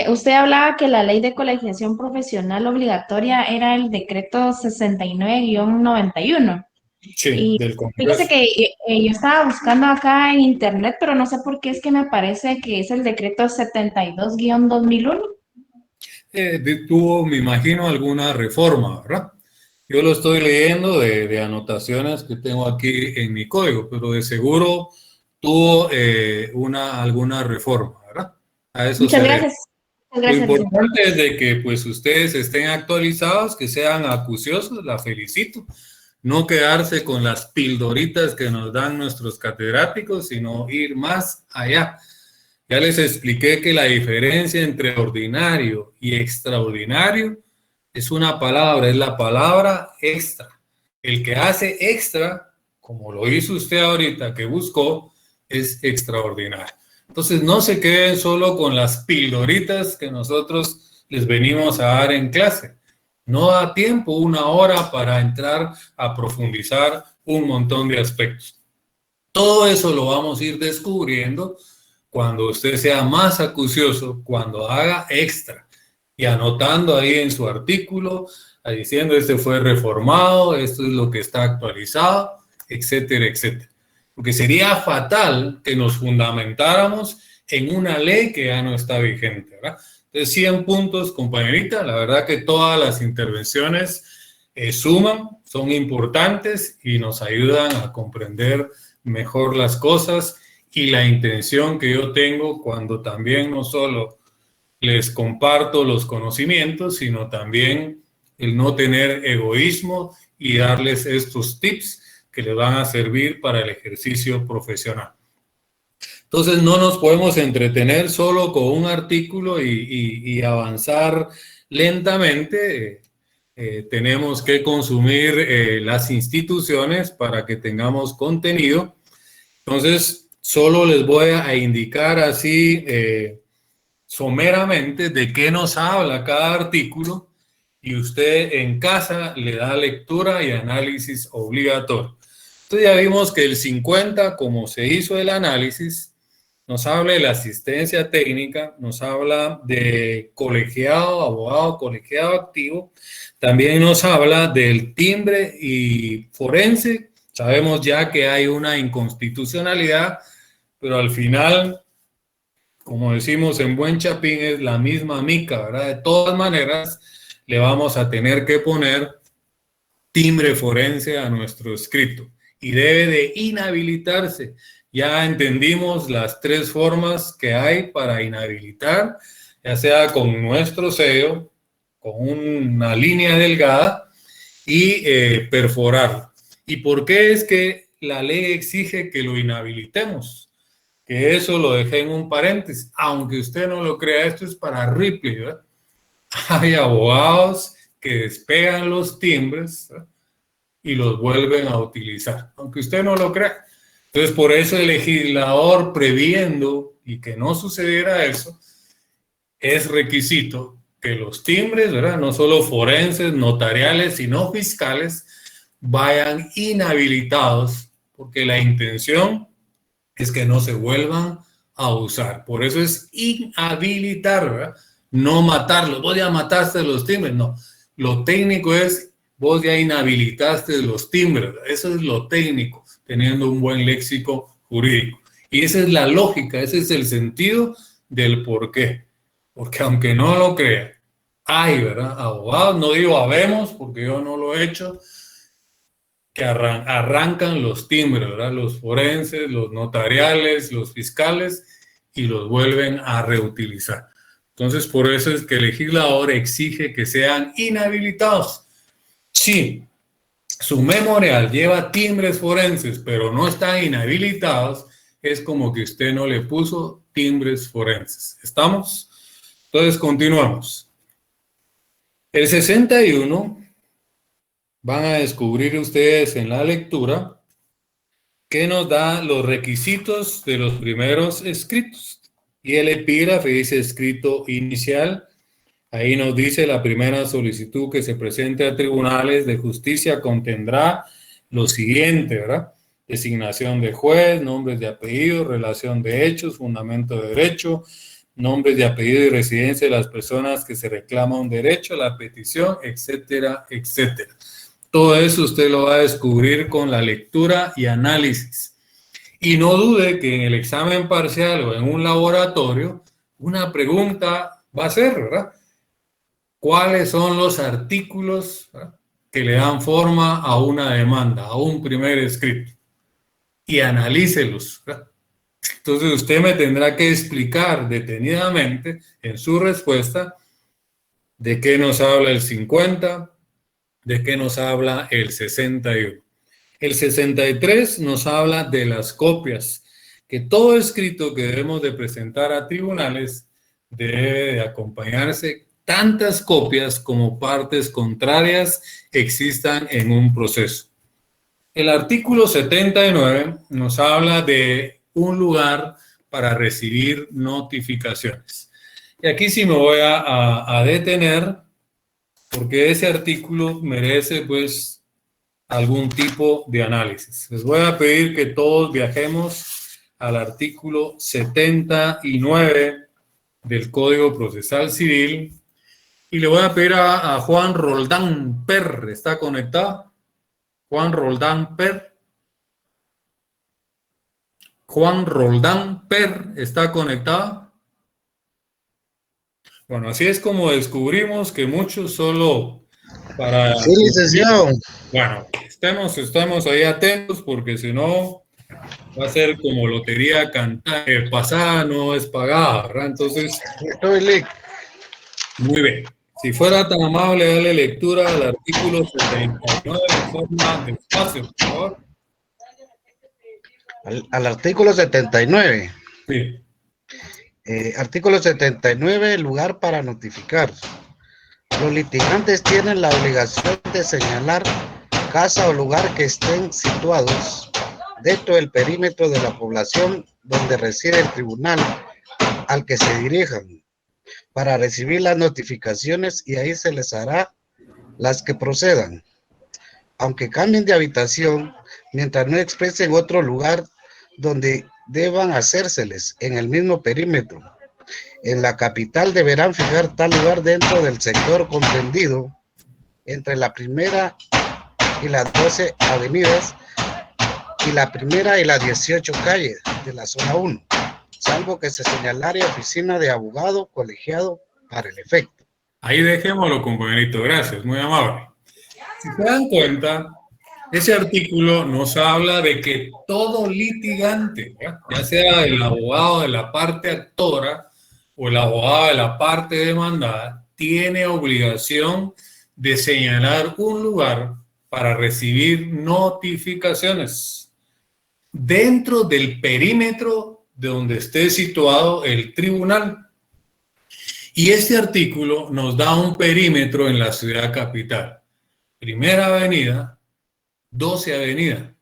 Usted hablaba que la ley de colegiación profesional obligatoria era el decreto 69-91. Sí, y del Congreso. Fíjese que yo estaba buscando acá en internet, pero no sé por qué es que me parece que es el decreto 72-2001. Tuvo, me imagino, alguna reforma, ¿verdad? Yo lo estoy leyendo de anotaciones que tengo aquí en mi código, pero de seguro tuvo alguna reforma, ¿verdad? A eso Muchas se gracias. Lo importante es de que pues ustedes estén actualizados, que sean acuciosos, la felicito. No quedarse con las pildoritas que nos dan nuestros catedráticos, sino ir más allá. Ya les expliqué que la diferencia entre ordinario y extraordinario es una palabra, es la palabra extra. El que hace extra, como lo hizo usted ahorita, que buscó, es extraordinario. Entonces, no se queden solo con las pildoritas que nosotros les venimos a dar en clase. No da tiempo, 1 hora, para entrar a profundizar un montón de aspectos. Todo eso lo vamos a ir descubriendo cuando usted sea más acucioso, cuando haga extra y anotando ahí en su artículo, diciendo este fue reformado, esto es lo que está actualizado, etcétera, etcétera. Porque sería fatal que nos fundamentáramos en una ley que ya no está vigente, ¿verdad? Entonces, 100 puntos, compañerita. La verdad que todas las intervenciones suman, son importantes y nos ayudan a comprender mejor las cosas y la intención que yo tengo cuando también no solo les comparto los conocimientos, sino también el no tener egoísmo y darles estos tips que les van a servir para el ejercicio profesional. Entonces no nos podemos entretener solo con un artículo y avanzar lentamente. Tenemos que consumir las instituciones para que tengamos contenido. Entonces solo les voy a indicar así someramente de qué nos habla cada artículo y usted en casa le da lectura y análisis obligatorio. Entonces ya vimos que el 50, como se hizo el análisis, nos habla de la asistencia técnica, nos habla de colegiado, abogado colegiado activo, también nos habla del timbre y forense. Sabemos ya que hay una inconstitucionalidad, pero al final, como decimos en buen chapín, es la misma mica, ¿verdad? De todas maneras, le vamos a tener que poner timbre forense a nuestro escrito y debe de inhabilitarse. Ya entendimos las 3 formas que hay para inhabilitar, ya sea con nuestro sello, con una línea delgada y perforar. ¿Y por qué es que la ley exige que lo inhabilitemos? Que eso lo dejé en un paréntesis. Aunque usted no lo crea, esto es para Ripley, ¿verdad? Hay abogados que despegan los timbres, ¿verdad?, y los vuelven a utilizar, aunque usted no lo crea. Entonces, por eso el legislador, previendo y que no sucediera eso, es requisito que los timbres, ¿verdad?, no solo forenses, notariales, sino fiscales, vayan inhabilitados, porque la intención es que no se vuelvan a usar. Por eso es inhabilitar, ¿verdad?, no matarlos. Vos ya mataste los timbres, no. Lo técnico es, vos ya inhabilitaste los timbres. Eso es lo técnico, teniendo un buen léxico jurídico. Y esa es la lógica, ese es el sentido del por qué. Porque aunque no lo crea, hay, ¿verdad?, abogados, no digo habemos, porque yo no lo he hecho, que arrancan los timbres, ¿verdad?, los forenses, los notariales, los fiscales, y los vuelven a reutilizar. Entonces, por eso es que el legislador exige que sean inhabilitados. Si su memorial lleva timbres forenses, pero no están inhabilitados, es como que usted no le puso timbres forenses. ¿Estamos? Entonces, continuamos. El 61, van a descubrir ustedes en la lectura que nos da los requisitos de los primeros escritos. Y el epígrafe dice escrito inicial. Ahí nos dice la primera solicitud que se presente a tribunales de justicia contendrá lo siguiente, ¿verdad? Designación de juez, nombres de apellido, relación de hechos, fundamento de derecho, nombres de apellido y residencia de las personas que se reclama un derecho, la petición, etcétera, etcétera. Todo eso usted lo va a descubrir con la lectura y análisis. Y no dude que en el examen parcial o en un laboratorio, una pregunta va a ser, ¿verdad?, ¿cuáles son los artículos, ¿verdad?, que le dan forma a una demanda, a un primer escrito? Y analícelos, ¿verdad? Entonces usted me tendrá que explicar detenidamente en su respuesta de qué nos habla el 50, de qué nos habla el 61. El 63 nos habla de las copias, que todo escrito que debemos de presentar a tribunales debe de acompañarse tantas copias como partes contrarias existan en un proceso. El artículo 79 nos habla de un lugar para recibir notificaciones. Y aquí sí me voy a detener porque ese artículo merece pues algún tipo de análisis. Les voy a pedir que todos viajemos al artículo 79 del Código Procesal Civil y le voy a pedir a Juan Roldán Per, ¿está conectado? Juan Roldán Per. Juan Roldán Per, ¿está conectado? Bueno, así es como descubrimos que muchos solo para... Sí, licenciado. Bueno, estemos ahí atentos porque si no va a ser como lotería cantada, pasada no es pagada, ¿verdad? Entonces, Estoy listo. muy bien. Si fuera tan amable, darle lectura al artículo 79 de forma despacio, por favor. Al artículo 79. Sí. Artículo 79, lugar para notificar. Los litigantes tienen la obligación de señalar casa o lugar que estén situados dentro del perímetro de la población donde reside el tribunal al que se dirijan para recibir las notificaciones y ahí se les hará las que procedan. Aunque cambien de habitación, mientras no expresen otro lugar donde deban hacérseles en el mismo perímetro. En la capital deberán fijar tal lugar dentro del sector comprendido entre la primera y las 12 avenidas y la primera y las 18 calles de la zona 1, salvo que se señalare oficina de abogado colegiado para el efecto. Ahí dejémoslo, compañerito. Gracias, muy amable. Si se dan cuenta, ese artículo nos habla de que todo litigante, ya sea el abogado de la parte actora o el abogado de la parte demandada, tiene obligación de señalar un lugar para recibir notificaciones dentro del perímetro de donde esté situado el tribunal. Y este artículo nos da un perímetro en la ciudad capital. Primera avenida, 12 avenida.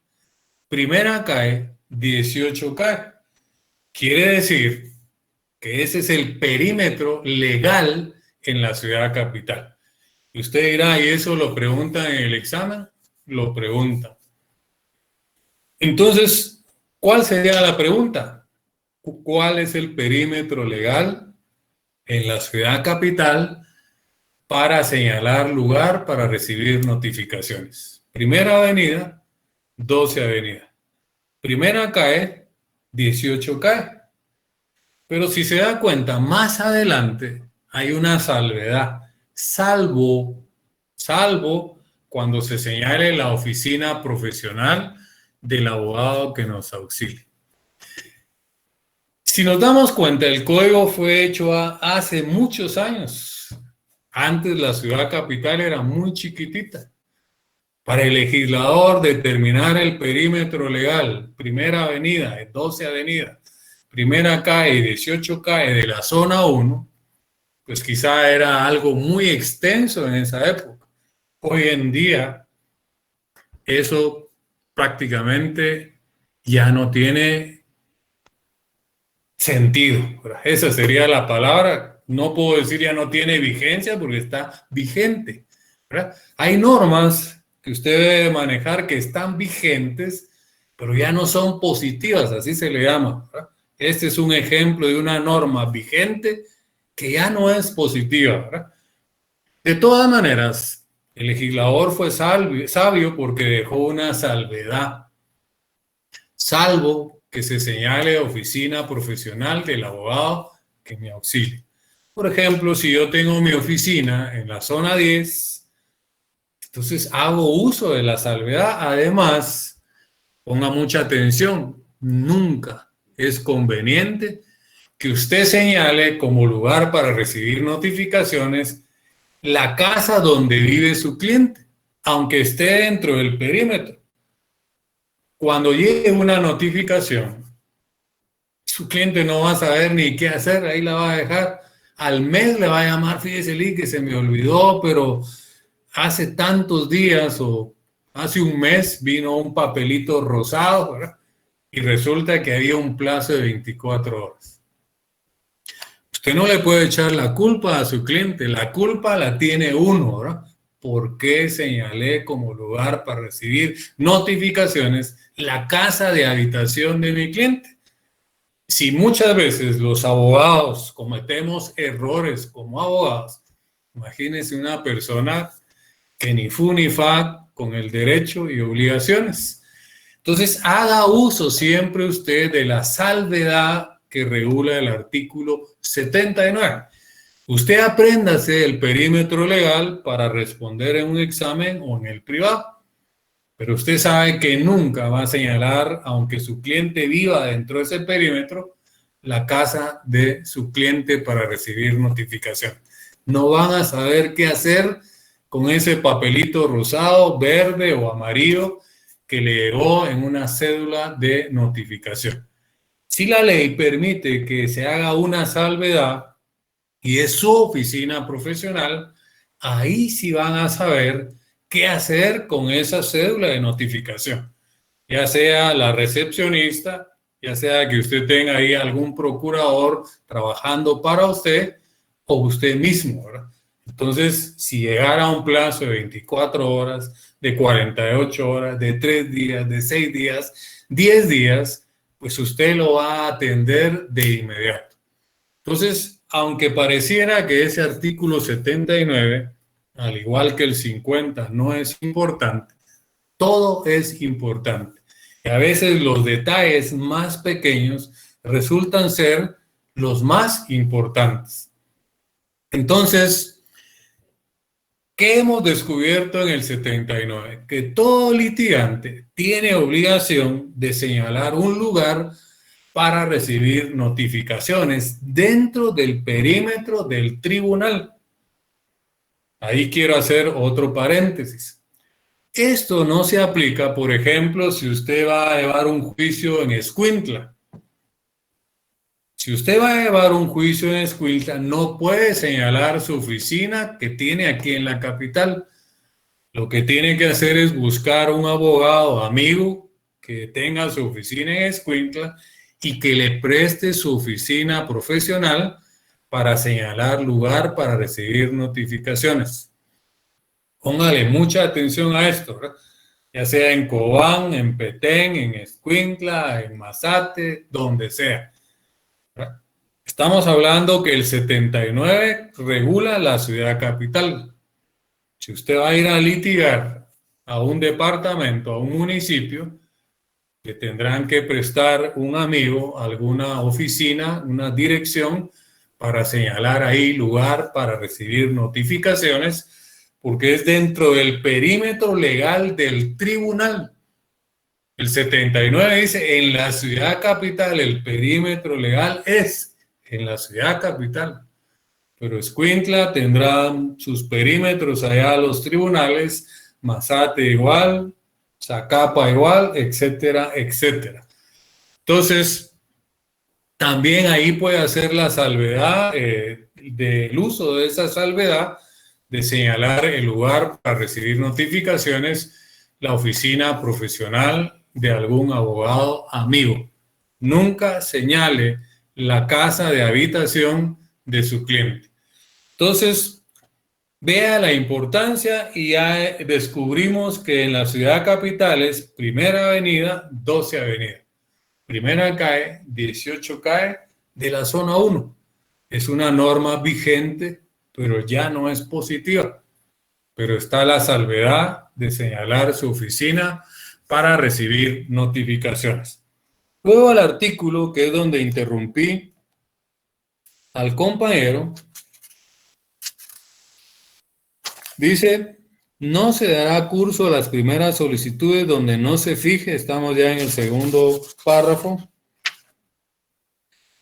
Primera calle, 18 calle. Quiere decir que ese es el perímetro legal en la ciudad capital. Y usted dirá, ¿y eso lo preguntan en el examen? Lo preguntan. Entonces, ¿cuál sería la pregunta? ¿Cuál es el perímetro legal en la ciudad capital para señalar lugar para recibir notificaciones? Primera avenida, 12 avenida. Primera calle, 18 calle. Pero si se da cuenta, más adelante hay una salvedad. Salvo cuando se señale la oficina profesional del abogado que nos auxilie. Si nos damos cuenta, el código fue hecho hace muchos años. Antes la ciudad capital era muy chiquitita. Para el legislador determinar el perímetro legal, primera avenida, 12 avenida, primera calle, 18 calle de la zona 1, pues quizá era algo muy extenso en esa época. Hoy en día, eso prácticamente ya no tiene sentido. Esa sería la palabra. No puedo decir ya no tiene vigencia porque está vigente, ¿verdad? Hay normas que usted debe manejar que están vigentes, pero ya no son positivas, así se le llama, ¿verdad? Este es un ejemplo de una norma vigente que ya no es positiva, ¿verdad? De todas maneras, el legislador fue sabio porque dejó una salvedad. Salvo que se señale oficina profesional del abogado que me auxilie. Por ejemplo, si yo tengo mi oficina en la zona 10, entonces hago uso de la salvedad. Además, ponga mucha atención, nunca es conveniente que usted señale como lugar para recibir notificaciones la casa donde vive su cliente, aunque esté dentro del perímetro. Cuando llegue una notificación, su cliente no va a saber ni qué hacer, ahí la va a dejar. Al mes le va a llamar, fíjese, Lee, que se me olvidó, pero hace tantos días o hace un mes vino un papelito rosado, ¿verdad? Y resulta que había un plazo de 24 horas. Usted no le puede echar la culpa a su cliente, la culpa la tiene uno, ¿verdad? ¿Por qué señalé como lugar para recibir notificaciones la casa de habitación de mi cliente? Si muchas veces los abogados cometemos errores como abogados, imagínense una persona que ni fu ni fa con el derecho y obligaciones. Entonces, haga uso siempre usted de la salvedad que regula el artículo 79. Usted apréndase el perímetro legal para responder en un examen o en el privado. Pero usted sabe que nunca va a señalar, aunque su cliente viva dentro de ese perímetro, la casa de su cliente para recibir notificación. No van a saber qué hacer con ese papelito rosado, verde o amarillo que le llegó en una cédula de notificación. Si la ley permite que se haga una salvedad y es su oficina profesional, ahí sí van a saber qué hacer con esa cédula de notificación. Ya sea la recepcionista, ya sea que usted tenga ahí algún procurador trabajando para usted o usted mismo, ¿verdad? Entonces, si llegara a un plazo de 24 horas, de 48 horas, de 3 días, de 6 días, 10 días, pues usted lo va a atender de inmediato. Entonces, aunque pareciera que ese artículo 79, al igual que el 50, no es importante, todo es importante. Y a veces los detalles más pequeños resultan ser los más importantes. Entonces, ¿qué hemos descubierto en el 79? Que todo litigante tiene obligación de señalar un lugar para recibir notificaciones dentro del perímetro del tribunal. Ahí quiero hacer otro paréntesis. Esto no se aplica, por ejemplo, si usted va a llevar un juicio en Escuintla. Si usted va a llevar un juicio en Escuintla, no puede señalar su oficina que tiene aquí en la capital. Lo que tiene que hacer es buscar un abogado amigo que tenga su oficina en Escuintla y que le preste su oficina profesional para señalar lugar para recibir notificaciones. Póngale mucha atención a esto, ¿verdad? Ya sea en Cobán, en Petén, en Escuintla, en Mazate, donde sea. ¿Verdad? Estamos hablando que el 79 regula la ciudad capital. Si usted va a ir a litigar a un departamento, a un municipio, le tendrán que prestar un amigo, alguna oficina, una dirección para señalar ahí lugar para recibir notificaciones, porque es dentro del perímetro legal del tribunal. El 79 dice, en la ciudad capital, el perímetro legal es en la ciudad capital. Pero Escuintla tendrá sus perímetros allá los tribunales, Mazate igual, Zacapa igual, etcétera, etcétera. Entonces, también ahí puede hacer la salvedad del uso de esa salvedad de señalar el lugar para recibir notificaciones, la oficina profesional de algún abogado amigo. Nunca señale la casa de habitación de su cliente. Entonces, vea la importancia y ya descubrimos que en la ciudad capital es Primera Avenida, 12 Avenida. Primera calle, 18 calle de la zona 1. Es una norma vigente, pero ya no es positiva. Pero está la salvedad de señalar su oficina para recibir notificaciones. Luego al artículo, que es donde interrumpí al compañero, dice, no se dará curso a las primeras solicitudes donde no se fije, estamos ya en el segundo párrafo,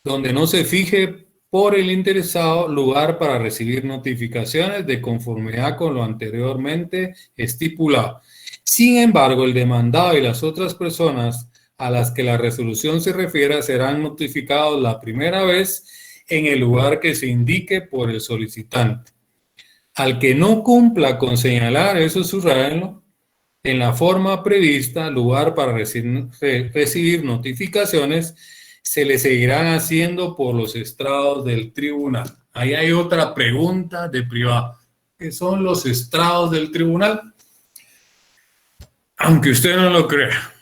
donde no se fije por el interesado lugar para recibir notificaciones de conformidad con lo anteriormente estipulado. Sin embargo, el demandado y las otras personas a las que la resolución se refiera serán notificados la primera vez en el lugar que se indique por el solicitante. Al que no cumpla con señalar, eso subrayenlo, en la forma prevista, lugar para recibir notificaciones, se le seguirán haciendo por los estrados del tribunal. Ahí hay otra pregunta de privado. ¿Qué son los estrados del tribunal? Aunque usted no lo crea,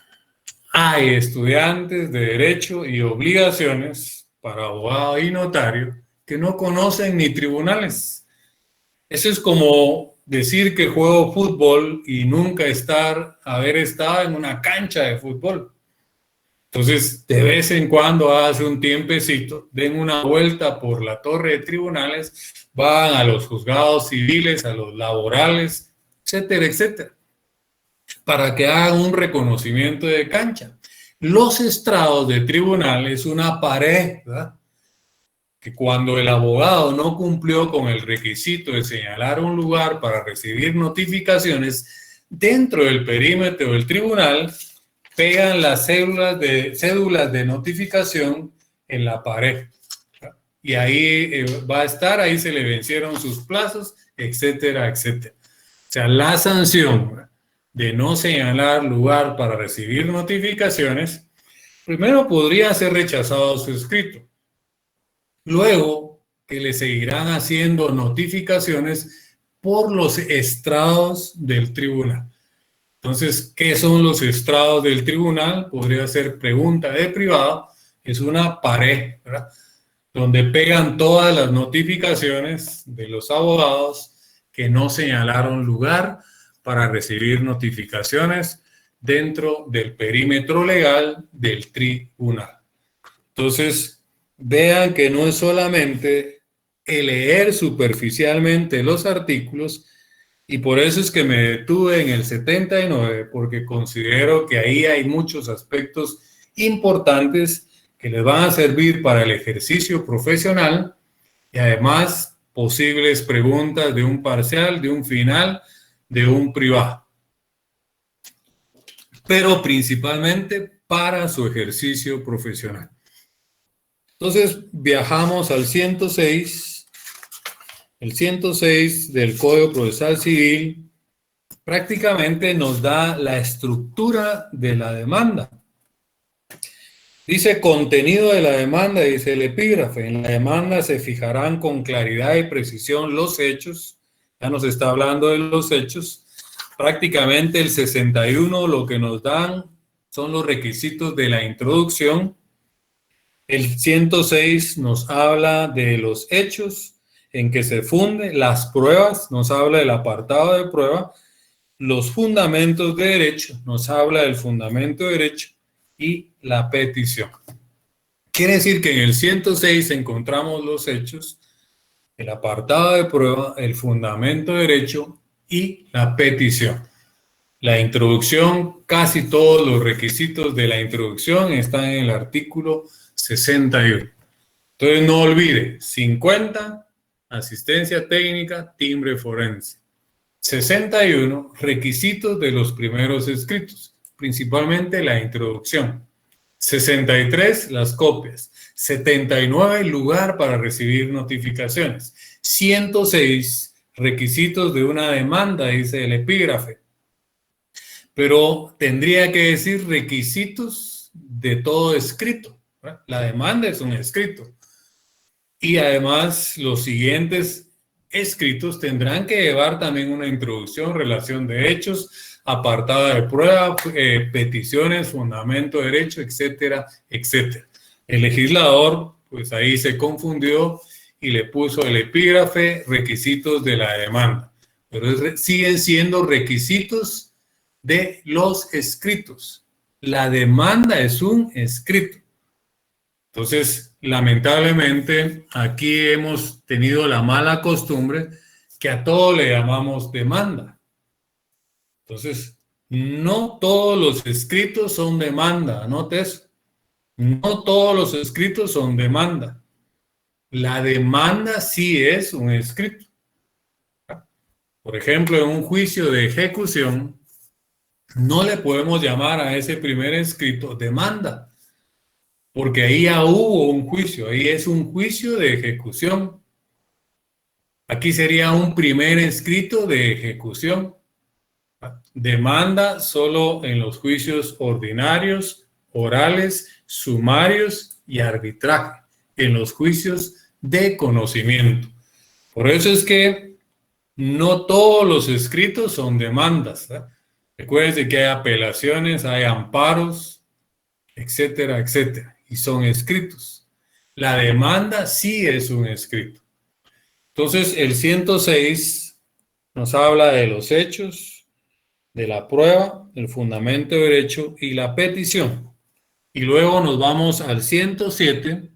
hay estudiantes de derecho y obligaciones para abogado y notario que no conocen ni tribunales. Eso es como decir que juego fútbol y nunca haber estado en una cancha de fútbol. Entonces, de vez en cuando, hace un tiempecito, den una vuelta por la torre de tribunales, van a los juzgados civiles, a los laborales, etcétera, etcétera, para que hagan un reconocimiento de cancha. Los estrados de tribunal es una pared, ¿verdad? Que cuando el abogado no cumplió con el requisito de señalar un lugar para recibir notificaciones dentro del perímetro del tribunal, pegan las cédulas de notificación en la pared. Y ahí va a estar, ahí se le vencieron sus plazos, etcétera, etcétera. O sea, la sanción de no señalar lugar para recibir notificaciones, primero podría ser rechazado su escrito. Luego, que le seguirán haciendo notificaciones por los estrados del tribunal. Entonces, ¿qué son los estrados del tribunal? Podría ser pregunta de privado. Es una pared, ¿verdad?, donde pegan todas las notificaciones de los abogados que no señalaron lugar para recibir notificaciones dentro del perímetro legal del tribunal. Entonces, vean que no es solamente el leer superficialmente los artículos, y por eso es que me detuve en el 79, porque considero que ahí hay muchos aspectos importantes que les van a servir para el ejercicio profesional y además posibles preguntas de un parcial, de un final, de un privado. Pero principalmente para su ejercicio profesional. Entonces viajamos al 106. El 106 del Código Procesal Civil prácticamente nos da la estructura de la demanda. Dice contenido de la demanda, dice el epígrafe. En la demanda se fijarán con claridad y precisión los hechos. Ya nos está hablando de los hechos. Prácticamente el 61 lo que nos dan son los requisitos de la introducción. El 106 nos habla de los hechos en que se funde, las pruebas, nos habla del apartado de prueba, los fundamentos de derecho, nos habla del fundamento de derecho y la petición. Quiere decir que en el 106 encontramos los hechos, el apartado de prueba, el fundamento de derecho y la petición. La introducción, casi todos los requisitos de la introducción están en el artículo 61. Entonces no olvide, 50, asistencia técnica, timbre forense. 61, requisitos de los primeros escritos, principalmente la introducción. 63, las copias. 79, lugar para recibir notificaciones. 106, requisitos de una demanda, dice el epígrafe. Pero tendría que decir requisitos de todo escrito, ¿verdad? La demanda es un escrito. Y además los siguientes escritos tendrán que llevar también una introducción, relación de hechos, apartado de prueba, peticiones, fundamento de derecho, etcétera, etcétera. El legislador, pues ahí se confundió y le puso el epígrafe, requisitos de la demanda. Pero siguen siendo requisitos de los escritos. La demanda es un escrito. Entonces, lamentablemente, aquí hemos tenido la mala costumbre que a todo le llamamos demanda. Entonces, no todos los escritos son demanda, anote eso. No todos los escritos son demanda. La demanda sí es un escrito. Por ejemplo, en un juicio de ejecución, no le podemos llamar a ese primer escrito demanda, porque ahí ya hubo un juicio, ahí es un juicio de ejecución. Aquí sería un primer escrito de ejecución. Demanda solo en los juicios ordinarios orales, sumarios y arbitraje en los juicios de conocimiento. Por eso es que no todos los escritos son demandas, ¿eh? Recuerden que hay apelaciones, hay amparos, etcétera, etcétera, y son escritos. La demanda sí es un escrito. Entonces, el 106 nos habla de los hechos, de la prueba, el fundamento de derecho y la petición. Y luego nos vamos al 107.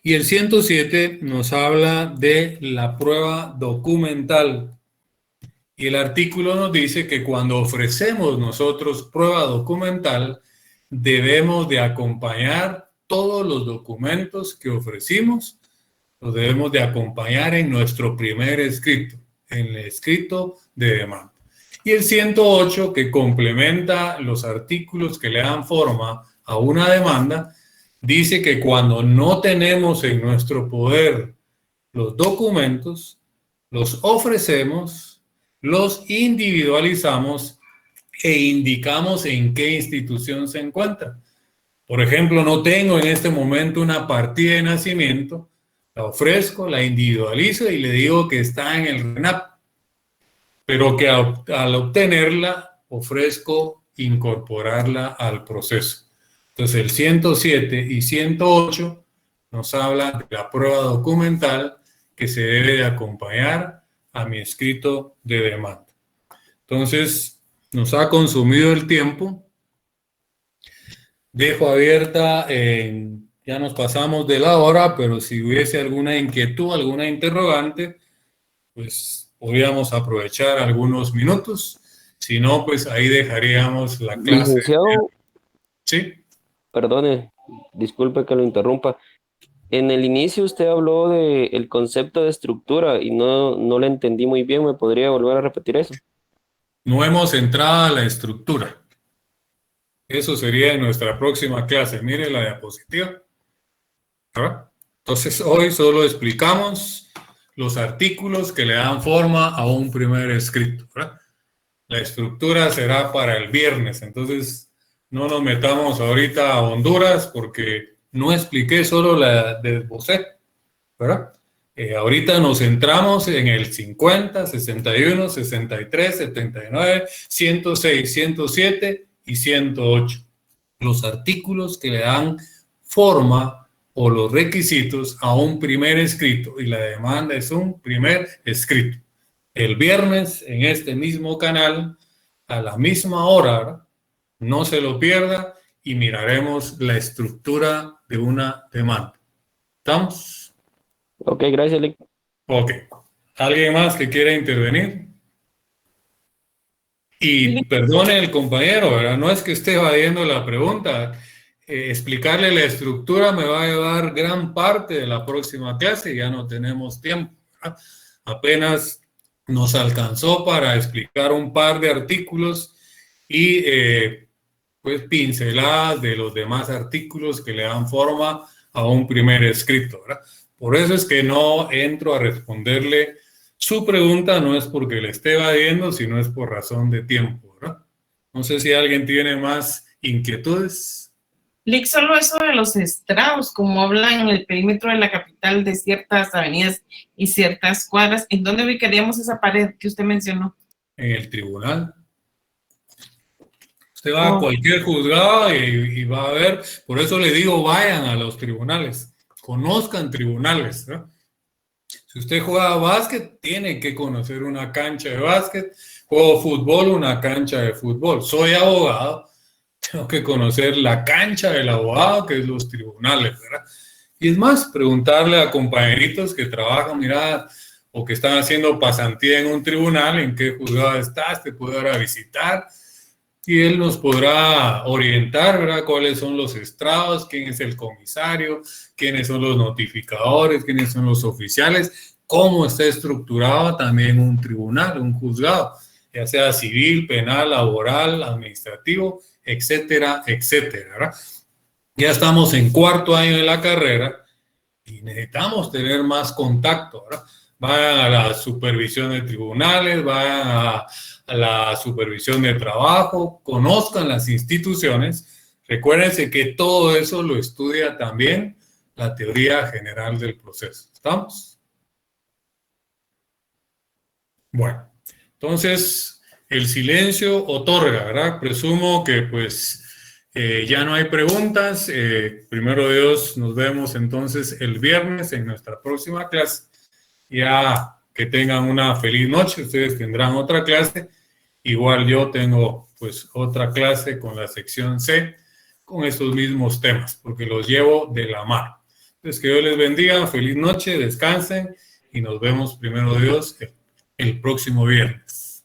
Y el 107 nos habla de la prueba documental. Y el artículo nos dice que cuando ofrecemos nosotros prueba documental, debemos de acompañar todos los documentos que ofrecimos, los debemos de acompañar en nuestro primer escrito, en el escrito de demanda. Y el 108, que complementa los artículos que le dan forma a una demanda, dice que cuando no tenemos en nuestro poder los documentos, los ofrecemos, los individualizamos e indicamos en qué institución se encuentra. Por ejemplo, no tengo en este momento una partida de nacimiento, la ofrezco, la individualizo y le digo que está en el RENAP, pero que al obtenerla ofrezco incorporarla al proceso. Entonces el 107 y 108 nos hablan de la prueba documental que se debe de acompañar a mi escrito de demanda. Entonces, nos ha consumido el tiempo. Dejo abierta, ya nos pasamos de la hora, pero si hubiese alguna inquietud, alguna interrogante, pues podríamos aprovechar algunos minutos. Si no, pues ahí dejaríamos la clase. Licenciado, Sí. perdone, disculpe que lo interrumpa. En el inicio usted habló del concepto de estructura y no lo entendí muy bien. ¿Me podría volver a repetir eso? No hemos entrado a la estructura. Eso sería en nuestra próxima clase. Mire la diapositiva. ¿Verdad? Entonces, hoy solo explicamos los artículos que le dan forma a un primer escrito, ¿verdad? La estructura será para el viernes. Entonces, no nos metamos ahorita a Honduras porque no expliqué, solo la desbocé, ¿verdad? Ahorita nos centramos en el 50, 61, 63, 79, 106, 107 y 108. Los artículos que le dan forma o los requisitos a un primer escrito, y la demanda es un primer escrito. El viernes, en este mismo canal, a la misma hora, ¿verdad? No se lo pierda y miraremos la estructura de una demanda. ¿Estamos? Ok, gracias, Lic. Ok. ¿Alguien más que quiera intervenir? Y perdone el compañero, ¿verdad? No es que esté evadiendo la pregunta. Explicarle la estructura me va a llevar gran parte de la próxima clase, ya no tenemos tiempo, ¿verdad? Apenas nos alcanzó para explicar un par de artículos y pues pinceladas de los demás artículos que le dan forma a un primer escrito, ¿verdad? Por eso es que no entro a responderle su pregunta, no es porque le esté evadiendo, sino es por razón de tiempo, ¿verdad? No sé si alguien tiene más inquietudes. Lic, solo eso de los estrados, como hablan en el perímetro de la capital de ciertas avenidas y ciertas cuadras, ¿en dónde ubicaríamos esa pared que usted mencionó? En el tribunal. Usted va a cualquier juzgado y va a ver, por eso le digo, vayan a los tribunales, conozcan tribunales, ¿no? Si usted juega básquet, tiene que conocer una cancha de básquet, juego fútbol, una cancha de fútbol. Soy abogado, tengo que conocer la cancha del abogado, que es los tribunales, ¿verdad? Y es más, preguntarle a compañeritos que trabajan, mira, o que están haciendo pasantía en un tribunal, en qué juzgado estás, te puedo ir a visitar, y él nos podrá orientar, ¿verdad? Cuáles son los estrados, quién es el comisario, quiénes son los notificadores, quiénes son los oficiales, cómo está estructurado también un tribunal, un juzgado, ya sea civil, penal, laboral, administrativo, etcétera, etcétera, ¿verdad? Ya estamos en cuarto año de la carrera y necesitamos tener más contacto, ¿verdad? Vayan a la supervisión de tribunales, vayan a la supervisión de trabajo, conozcan las instituciones, Recuérdense que todo eso lo estudia también la teoría general del proceso. ¿Estamos? Bueno, entonces el silencio otorga, ¿verdad? Presumo que pues ya no hay preguntas. Primero Dios, nos vemos entonces el viernes en nuestra próxima clase. Ya que tengan una feliz noche, ustedes tendrán otra clase. Igual yo tengo pues otra clase con la sección C, con estos mismos temas, porque los llevo de la mano. Entonces que Dios les bendiga, feliz noche, descansen y nos vemos primero Dios el próximo viernes.